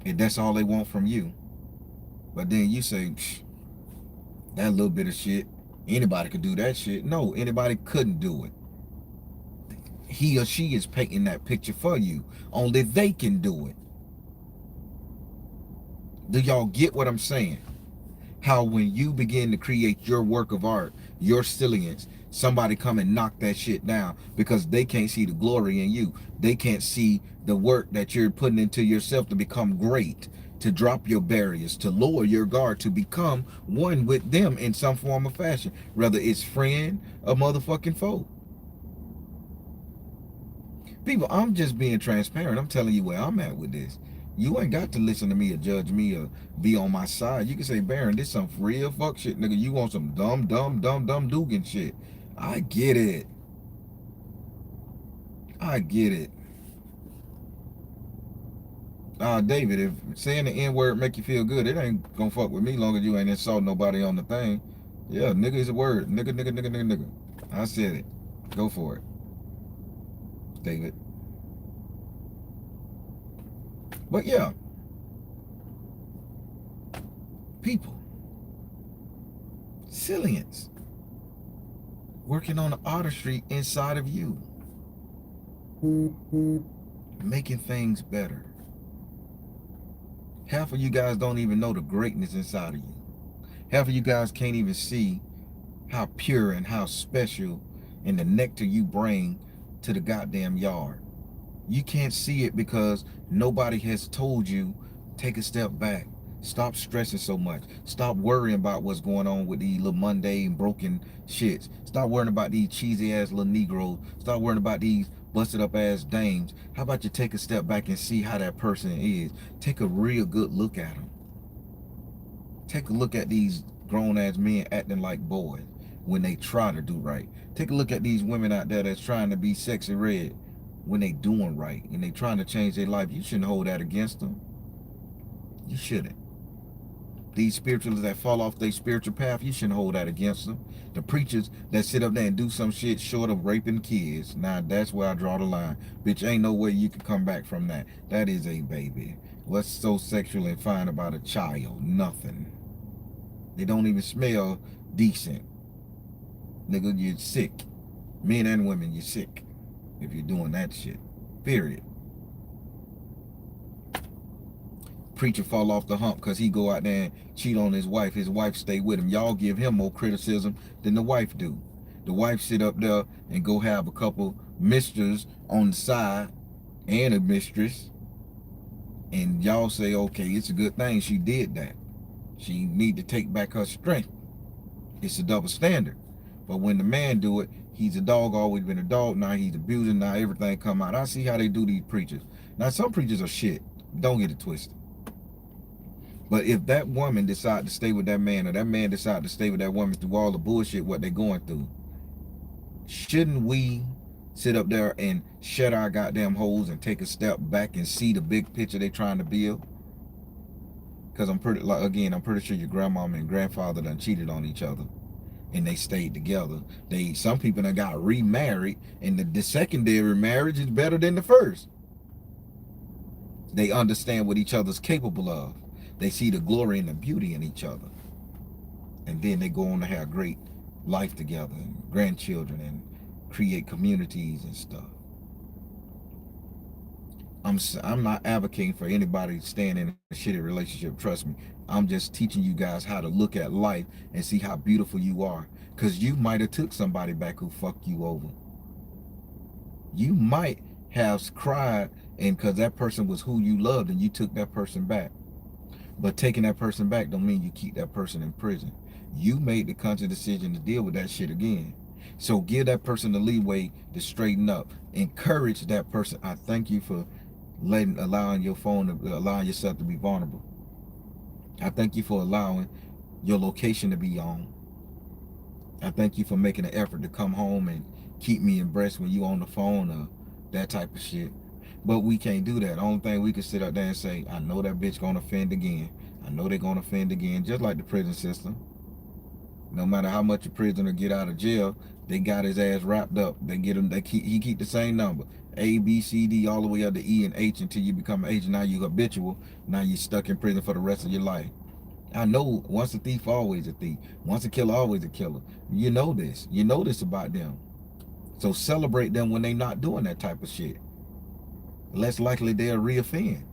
And that's all they want from you. But then you say, that little bit of shit, anybody could do that shit. No, anybody couldn't do it. He or she is painting that picture for you. Only they can do it. Do y'all get what I'm saying? How when you begin to create your work of art, your sillience, somebody come and knock that shit down because they can't see the glory in you. They can't see the work that you're putting into yourself to become great, to drop your barriers, to lower your guard, to become one with them in some form or fashion, whether it's friend or motherfucking foe. People, I'm just being transparent. I'm telling you where I'm at with this. You ain't got to listen to me or judge me or be on my side. You can say, Baron, this some real fuck shit, nigga. You want some dumb Dugan shit. I get it. I get it. David, if saying the N-word make you feel good, it ain't gonna fuck with me long as you ain't insult nobody on the thing. Yeah, nigga is a word. Nigga. I said it. Go for it, David. But yeah, people, sillience, working on the artistry inside of you, making things better. Half of you guys don't even know the greatness inside of you. Half of you guys can't even see how pure and how special and the nectar you bring to the goddamn yard. You can't see it because nobody has told you, take a step back. Stop stressing so much. Stop worrying about what's going on with these little mundane broken shits. Stop worrying about these cheesy ass little Negroes. Stop worrying about these busted up ass dames. How about you take a step back and see how that person is? Take a real good look at them. Take a look at these grown ass men acting like boys when they try to do right. Take a look at these women out there that's trying to be sexy red when they doing right and they trying to change their life. You shouldn't hold that against them. You shouldn't. These spiritualists that fall off their spiritual path, you shouldn't hold that against them. The preachers that sit up there and do some shit short of raping kids, now that's where I draw the line. Bitch, ain't no way you can come back from that. That is a baby. What's so sexual and fine about a child? Nothing. They don't even smell decent. Nigga, you're sick. Men and women, you're sick if you're doing that shit. Period. Preacher fall off the hump because he go out there and cheat on his wife stay with him. Y'all give him more criticism than the wife do. The wife sit up there and go have a couple misters on the side and a mistress, and y'all say, okay, it's a good thing she did that. She need to take back her strength. It's a double standard. But when the man do it, he's a dog, always been a dog. Now he's abusing, now everything come out. I see how they do these preachers. Now some preachers are shit. Don't get it twisted. But if that woman decide to stay with that man, or that man decide to stay with that woman through all the bullshit what they're going through, shouldn't we sit up there and shut our goddamn holes and take a step back and see the big picture they trying to build? Because I'm pretty sure your grandmama and grandfather done cheated on each other and they stayed together. Some people done got remarried, and the secondary marriage is better than the first. They understand what each other's capable of. They see the glory and the beauty in each other. And then they go on to have great life together and grandchildren and create communities and stuff. I'm not advocating for anybody staying in a shitty relationship. Trust me. I'm just teaching you guys how to look at life and see how beautiful you are. Cause you might have took somebody back who fucked you over. You might have cried, and because that person was who you loved and you took that person back. But taking that person back don't mean you keep that person in prison. You made the conscious decision to deal with that shit again. So give that person the leeway to straighten up. Encourage that person. I thank you for allowing your phone to allowing yourself to be vulnerable. I thank you for allowing your location to be on. I thank you for making an effort to come home and keep me abreast when you on the phone or that type of shit. But we can't do that. The only thing we can sit up there and say, I know that bitch gonna offend again. I know they're gonna offend again, just like the prison system. No matter how much a prisoner get out of jail, they got his ass wrapped up. They get him. He keep the same number, A, B, C, D, all the way up to E and H until you become an H. Now you habitual. Now you stuck in prison for the rest of your life. I know once a thief, always a thief. Once a killer, always a killer. You know this. You know this about them. So celebrate them when they not doing that type of shit. Less likely they'll reoffend.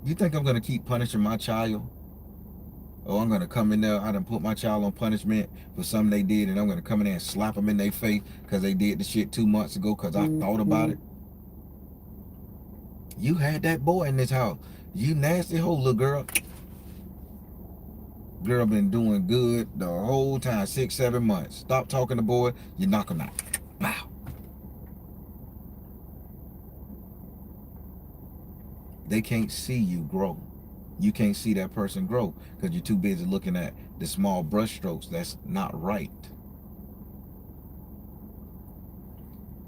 You think I'm gonna keep punishing my child? Oh, I'm gonna come in there. I done put my child on punishment for something they did, and I'm gonna come in there and slap them in their face because they did the shit 2 months ago because I thought about it. You had that boy in this house. You nasty hoe, little girl. Girl been doing good the whole time, 6, 7 months. Stop talking to boy, you knock him out. Wow. They can't see you grow. You can't see that person grow because you're too busy looking at the small brush strokes. That's not right.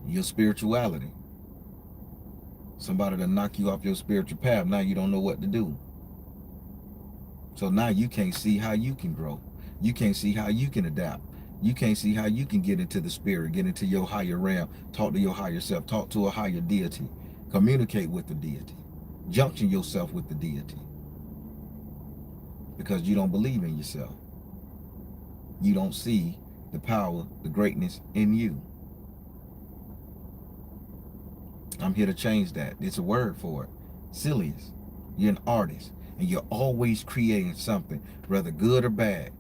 Your spirituality. Somebody to knock you off your spiritual path. Now you don't know what to do. So now you can't see how you can grow. You can't see how you can adapt. You can't see how you can get into the spirit, get into your higher realm, talk to your higher self, talk to a higher deity, communicate with the deity, junction yourself with the deity. Because you don't believe in yourself. You don't see the power, the greatness in you. I'm here to change that. It's a word for it. Sillience. You're an artist, and you're always creating something, whether good or bad.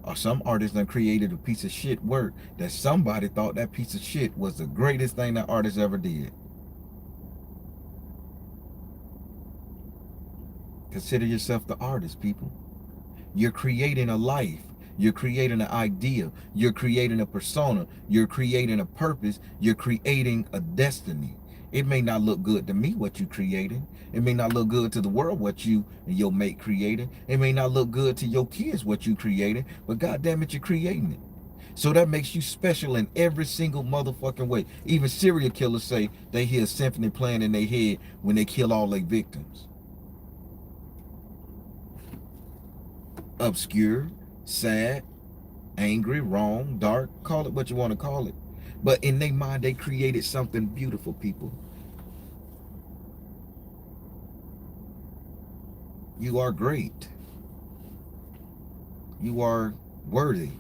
Or some artists done created a piece of shit work that somebody thought that piece of shit was the greatest thing that artist ever did. Consider yourself the artist, people. You're creating a life. You're creating an idea. You're creating a persona. You're creating a purpose. You're creating a destiny. It may not look good to me what you created. It may not look good to the world what you and your mate created. It may not look good to your kids what you created, but God damn it, you're creating it. So that makes you special in every single motherfucking way. Even serial killers say they hear a symphony playing in their head when they kill all their victims. Obscure, sad, angry, wrong, dark, call it what you want to call it. But in their mind, they created something beautiful, people. You are great. You are worthy.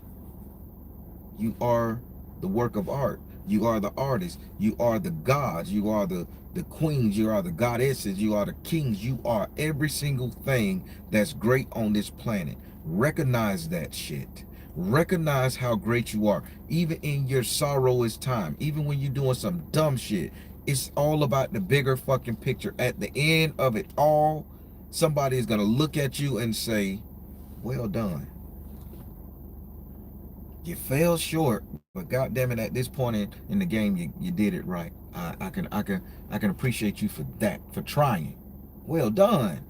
You are the work of art. You are the artist. You are the gods. You are the queens. You are the goddesses. You are the kings. You are every single thing that's great on this planet. Recognize that shit. Recognize how great you are. Even in your sorrowest time. Even when you're doing some dumb shit. It's all about the bigger fucking picture. At the end of it all, somebody is going to look at you and say, well done. You fell short, but God damn it, at this point in the game, you did it right. I can appreciate you for that, for trying. Well done.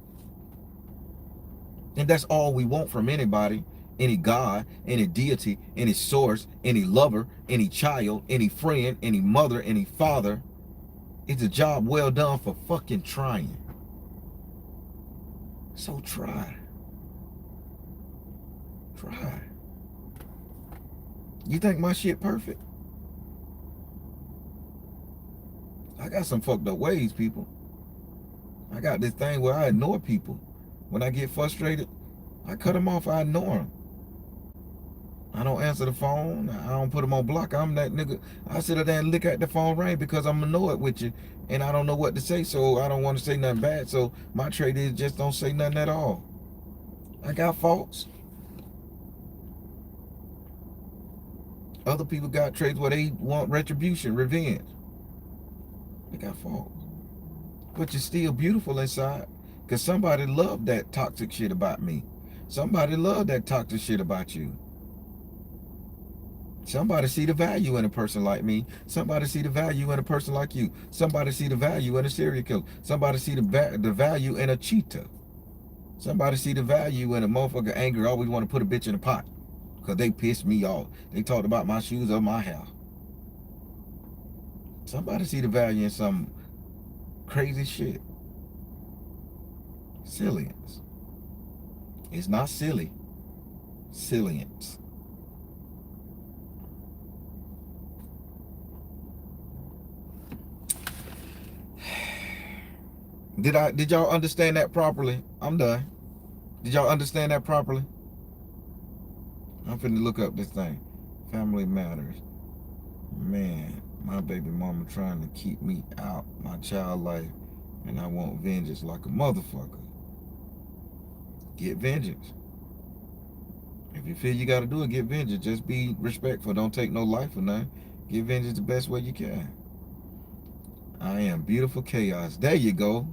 And that's all we want from anybody, any God, any deity, any source, any lover, any child, any friend, any mother, any father. It's a job well done for fucking trying. So try. Try. You think my shit perfect? I got some fucked up ways, people. I got this thing where I ignore people. When I get frustrated, I cut them off, I ignore them. I don't answer the phone. I don't put them on block. I'm that nigga. I sit there and look at the phone ring because I'm annoyed with you and I don't know what to say, so I don't want to say nothing bad. So my trait is just don't say nothing at all. I got faults. Other people got traits where they want retribution, revenge. They got faults. But you're still beautiful inside because somebody loved that toxic shit about me. Somebody loved that toxic shit about you. Somebody see the value in a person like me. Somebody see the value in a person like you. Somebody see the value in a serial killer. Somebody see the value in a cheater. Somebody see the value in a motherfucker angry, always want to put a bitch in a pot because they pissed me off. They talked about my shoes or my hair. Somebody see the value in some crazy shit. Sillience. It's not silly. Sillience. Did y'all understand that properly? I'm done. Did y'all understand that properly? I'm finna look up this thing. Family Matters. Man, my baby mama trying to keep me out my child life, and I want vengeance like a motherfucker. Get vengeance. If you feel you gotta do it, get vengeance. Just be respectful. Don't take no life or nothing. Get vengeance the best way you can. I am beautiful chaos. There you go.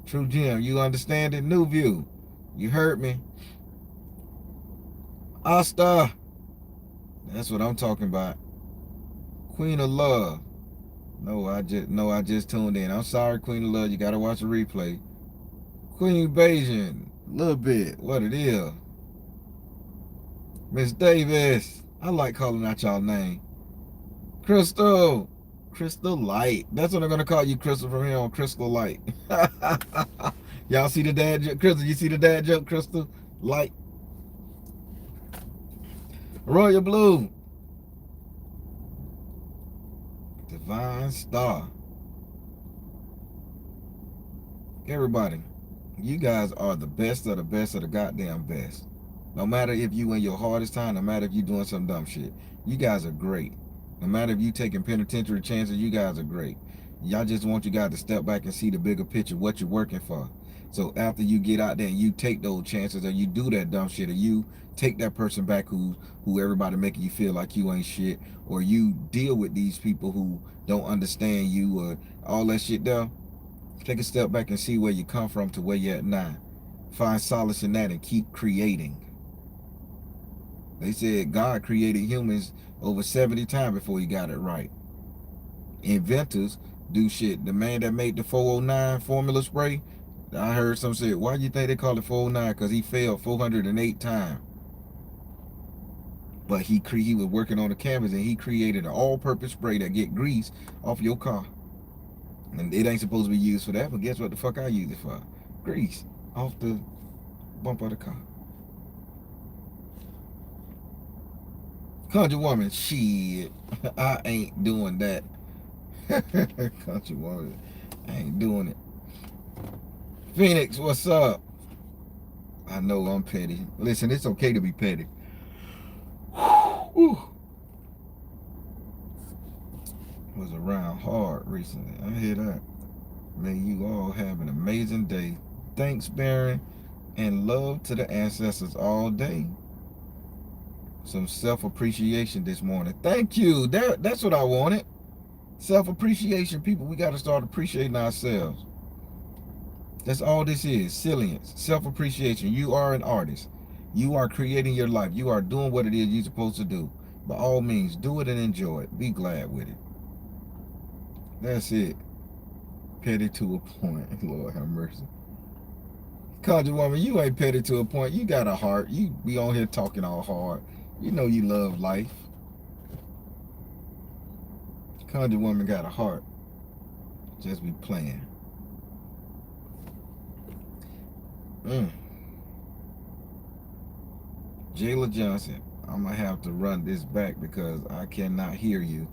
True Jim, you understand it? New view. You heard me. Asta. That's what I'm talking about. Queen of Love. No, I just tuned in. I'm sorry, Queen of Love. You gotta watch the replay. Queen Beijing. A little bit. What it is. Miss Davis. I like calling out y'all name. Crystal. Crystal Light. That's what I'm gonna call you, Crystal, from here on. Crystal Light. Y'all see the dad joke? Crystal, you see the dad joke, Crystal? Light. Royal Blue. Divine Star. Everybody, you guys are the best of the goddamn best. No matter if you in your hardest time, no matter if you doing some dumb shit, you guys are great. No matter if you taking penitentiary chances, you guys are great. Y'all just want you guys to step back and see the bigger picture, what you're working for. So after you get out there and you take those chances, or you do that dumb shit, or you take that person back who everybody making you feel like you ain't shit, or you deal with these people who don't understand you, or all that shit there, take a step back and see where you come from to where you're at now. Find solace in that and keep creating. They said God created humans over 70 times before he got it right. Inventors do shit. The man that made the 409 formula spray, I heard some say, why do you think they call it 409? Because he failed 408 times. But he was working on the canvas and he created an all-purpose spray that get grease off your car. And it ain't supposed to be used for that, but guess what the fuck I use it for? Grease off the bump of the car. Country woman, shit. I ain't doing that. Country woman, I ain't doing it. Phoenix, what's up? I know I'm petty. Listen, it's okay to be petty. Whew. Was around hard recently. I hear that. May you all have an amazing day. Thanks, Baron, and love to the ancestors all day. Some self-appreciation this morning. Thank you. That's what I wanted. Self-appreciation, people. We got to start appreciating ourselves. That's all this is. Sillience. Self-appreciation. You are an artist. You are creating your life. You are doing what it is you're supposed to do. By all means, do it and enjoy it. Be glad with it. That's it. Petty to a point. Lord have mercy. Country woman, you ain't petty to a point. You got a heart. You be on here talking all hard. You know you love life. Country woman got a heart. Just be playing. Jayla Johnson, I'm going to have to run this back because I cannot hear you.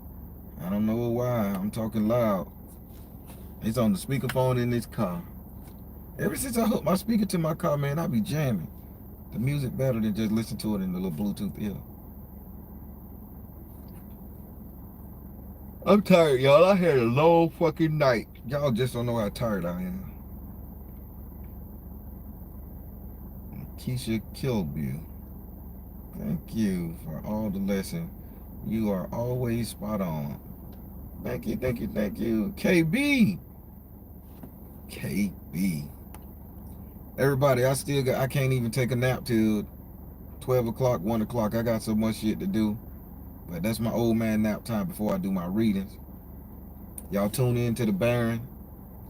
I don't know why. I'm talking loud. It's on the speakerphone in this car. Ever since I hooked my speaker to my car, man, I be jamming. The music better than just listen to it in the little Bluetooth ear. I'm tired, y'all. I had a long fucking night. Y'all just don't know how tired I am. Keisha Kilby, thank you for all the lesson. You are always spot on. Thank you, thank you, thank you. KB. KB. Everybody, I can't even take a nap till 12 o'clock, 1 o'clock. I got so much shit to do. But that's my old man nap time before I do my readings. Y'all tune in to the Baron.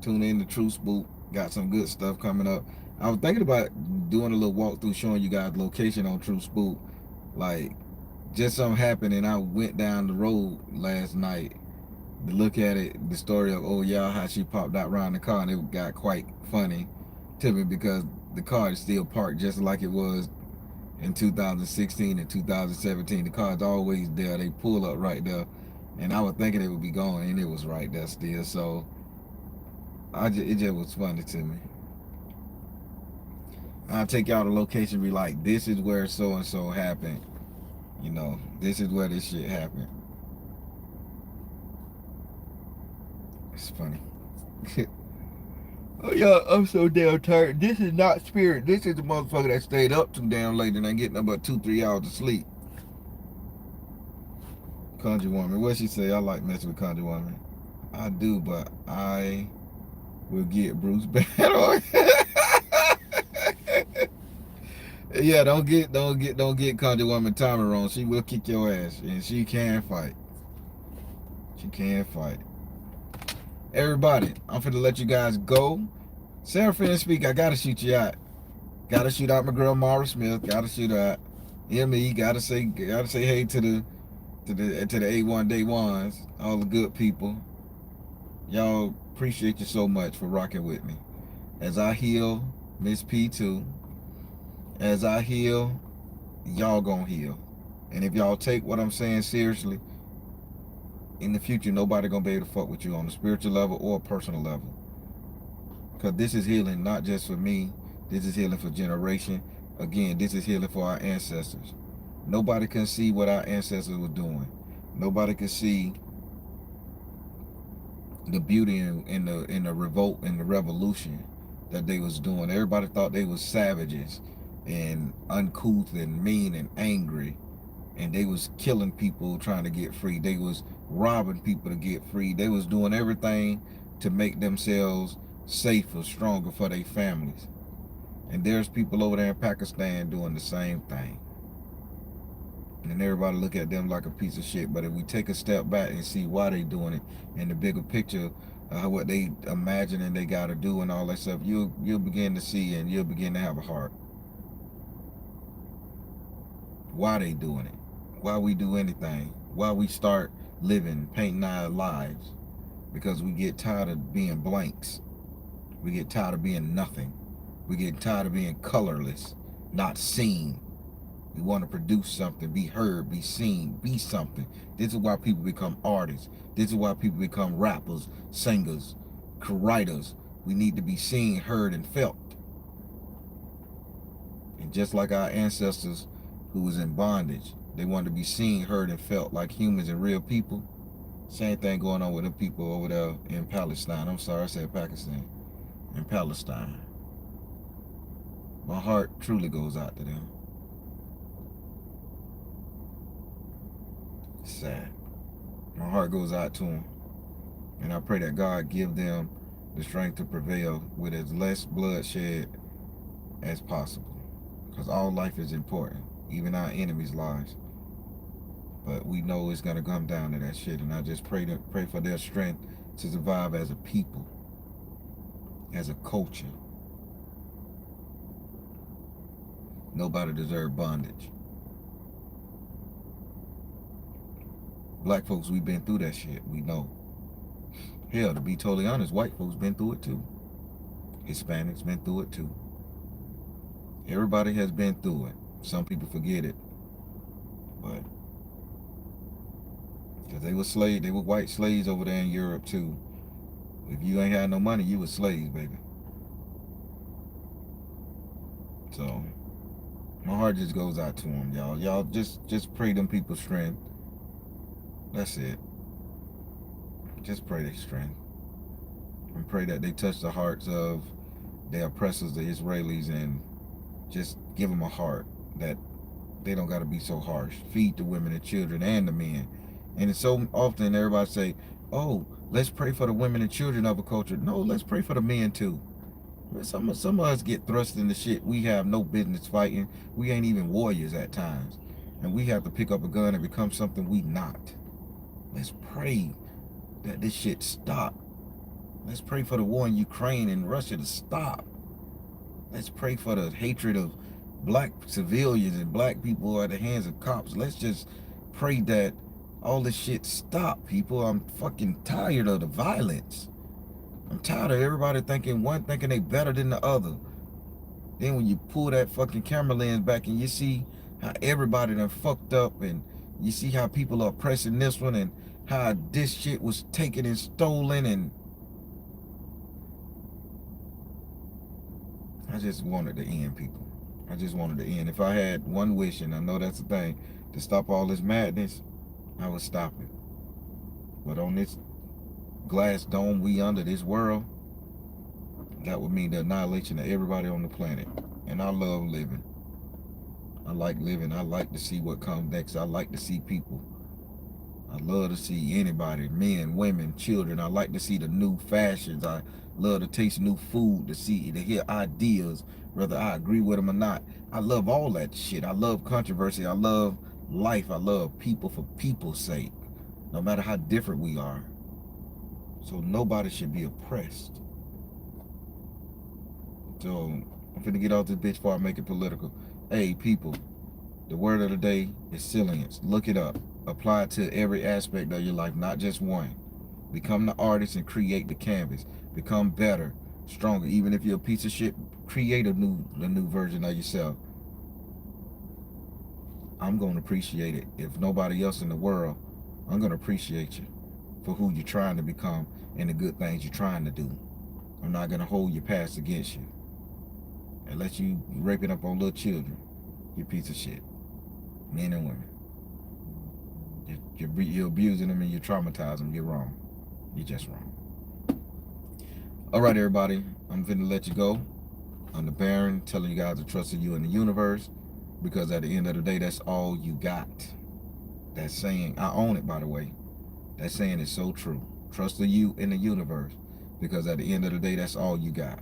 Tune in to True Spook. Got some good stuff coming up. I was thinking about doing a little walkthrough showing you guys location on True Spook. Like, just something happened and I went down the road last night to look at it, the story of oh y'all how she popped out around the car, and it got quite funny to me because the car is still parked just like it was in 2016 and 2017. The car's always there. They pull up right there, and I was thinking it would be gone, and it was right there still. So it just was funny to me. I'll take y'all to location, be like, this is where so and so happened. You know, this is where this shit happened. It's funny. Oh yeah, I'm so damn tired. This is not spirit. This is the motherfucker that stayed up too damn late and I getting about 2-3 hours of sleep. Conjure woman. What she say? I like messing with conjure woman. I do, but I will get Bruce back on. Yeah, don't get conjure woman Tommy wrong. She will kick your ass, and she can fight. She can fight. Everybody, I'm finna let you guys go. Sarah finna speak. I gotta shoot you out. Gotta shoot out my girl Mara Smith. Gotta shoot out ME. Gotta say hey to the A1 Day Ones, all the good people. Y'all appreciate you so much for rocking with me. As I heal Miss P too. As I heal, y'all gonna heal. And if y'all take what I'm saying seriously, in the future nobody gonna be able to fuck with you on a spiritual level or a personal level. Because this is healing not just for me, this is healing for generation. Again, this is healing for our ancestors. Nobody can see what our ancestors were doing. Nobody can see the beauty in the revolt and the revolution that they was doing. Everybody thought they was savages and uncouth and mean and angry, and they was killing people trying to get free. They was robbing people to get free. They was doing everything to make themselves safer, stronger for their families. And there's people over there in Pakistan doing the same thing. And everybody look at them like a piece of shit. But if we take a step back and see why they doing it in the bigger picture, what they imagining they got to do and all that stuff, you'll begin to see and you'll begin to have a heart. Why they doing it? Why we do anything? Why we start living, painting our lives? Because we get tired of being blanks. We get tired of being nothing. We get tired of being colorless, not seen. We want to produce something, be heard, be seen, be something. This is why people become artists. This is why people become rappers, singers, writers. We need to be seen, heard, and felt. And just like our ancestors who was in bondage, they wanted to be seen, heard, and felt like humans and real people. Same thing going on with the people over there in Palestine. I'm sorry, I said Pakistan. In Palestine. My heart truly goes out to them. Sad. My heart goes out to them. And I pray that God give them the strength to prevail with as less bloodshed as possible. Because all life is important, even our enemies' lives. But we know it's going to come down to that shit. And I just pray for their strength to survive as a people, as a culture. Nobody deserves bondage. Black folks, we've been through that shit. We know. Hell, to be totally honest, white folks been through it too. Hispanics been through it too. Everybody has been through it. Some people forget it. But because they were slaves, they were white slaves over there in Europe too. If you ain't had no money, you was slaves, baby. So my heart just goes out to them, y'all. Y'all just pray them people's strength. That's it. Just pray their strength. And pray that they touch the hearts of the oppressors, the Israelis, and just give them a heart that they don't got to be so harsh. Feed the women and children and the men. And it's so often everybody say, oh, let's pray for the women and children of a culture. No, let's pray for the men too. Some of us get thrust into shit we have no business fighting. We ain't even warriors at times. And we have to pick up a gun and become something we not. Let's pray that this shit stop. Let's pray for the war in Ukraine and Russia to stop. Let's pray for the hatred of black civilians and black people at the hands of cops. Let's just pray that all this shit stop, people. I'm fucking tired of the violence. I'm tired of everybody thinking they better than the other. Then when you pull that fucking camera lens back and you see how everybody done fucked up, and you see how people are oppressing this one, and how this shit was taken and stolen, and I just wanted to end, people. I just wanted to end. If I had one wish, and I know that's the thing, to stop all this madness, I would stop it. But on this glass dome we under, this world, that would mean the annihilation of everybody on the planet. And I love living. I like living. I like to see what comes next. I like to see people. I love to see anybody, men, women, children. I like to see the new fashions. I love to taste new food, to hear ideas, whether I agree with them or not. I love all that shit. I love controversy. I love life. I love people for people's sake, no matter how different we are. So nobody should be oppressed. So I'm finna get off this bitch before I make it political. Hey, people, the word of the day is sillience. Look it up. Apply it to every aspect of your life, not just one. Become the artist and create the canvas. Become better, stronger. Even if you're a piece of shit, create a new version of yourself. I'm going to appreciate it. If nobody else in the world, I'm going to appreciate you for who you're trying to become and the good things you're trying to do. I'm not going to hold your past against you and let you raping up on little children. You piece of shit. Men and women. You're abusing them and you're traumatizing them. You're wrong. You're just wrong. All right, everybody. I'm finna let you go. I'm the Baron, telling you guys to trust in you in the universe, because at the end of the day, that's all you got. That saying, I own it, by the way. That saying is so true. Trust in you in the universe, because at the end of the day, that's all you got.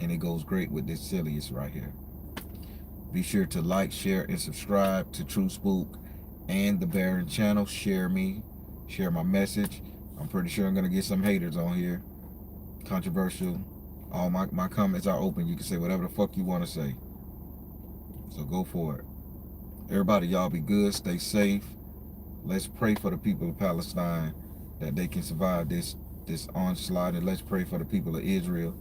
And it goes great with this silliest right here. Be sure to like, share, and subscribe to True Spook and the Baron channel. Share me, share my message. I'm pretty sure I'm gonna get some haters on here. Controversial. All my comments are open. You can say whatever the fuck you want to say. So go for it. Everybody, y'all be good, stay safe. Let's pray for the people of Palestine that they can survive this onslaught, and let's pray for the people of Israel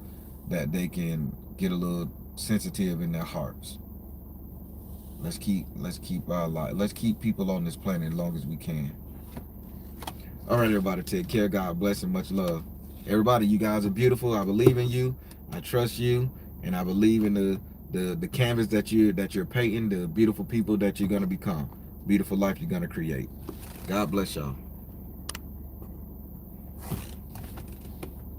that they can get a little sensitive in their hearts. Let's keep our life. Let's keep people on this planet as long as we can. All right, everybody, take care. God bless and much love. Everybody, you guys are beautiful. I believe in you. I trust you, and I believe in the canvas that you're painting, the beautiful people that you're gonna become, beautiful life you're gonna create. God bless y'all.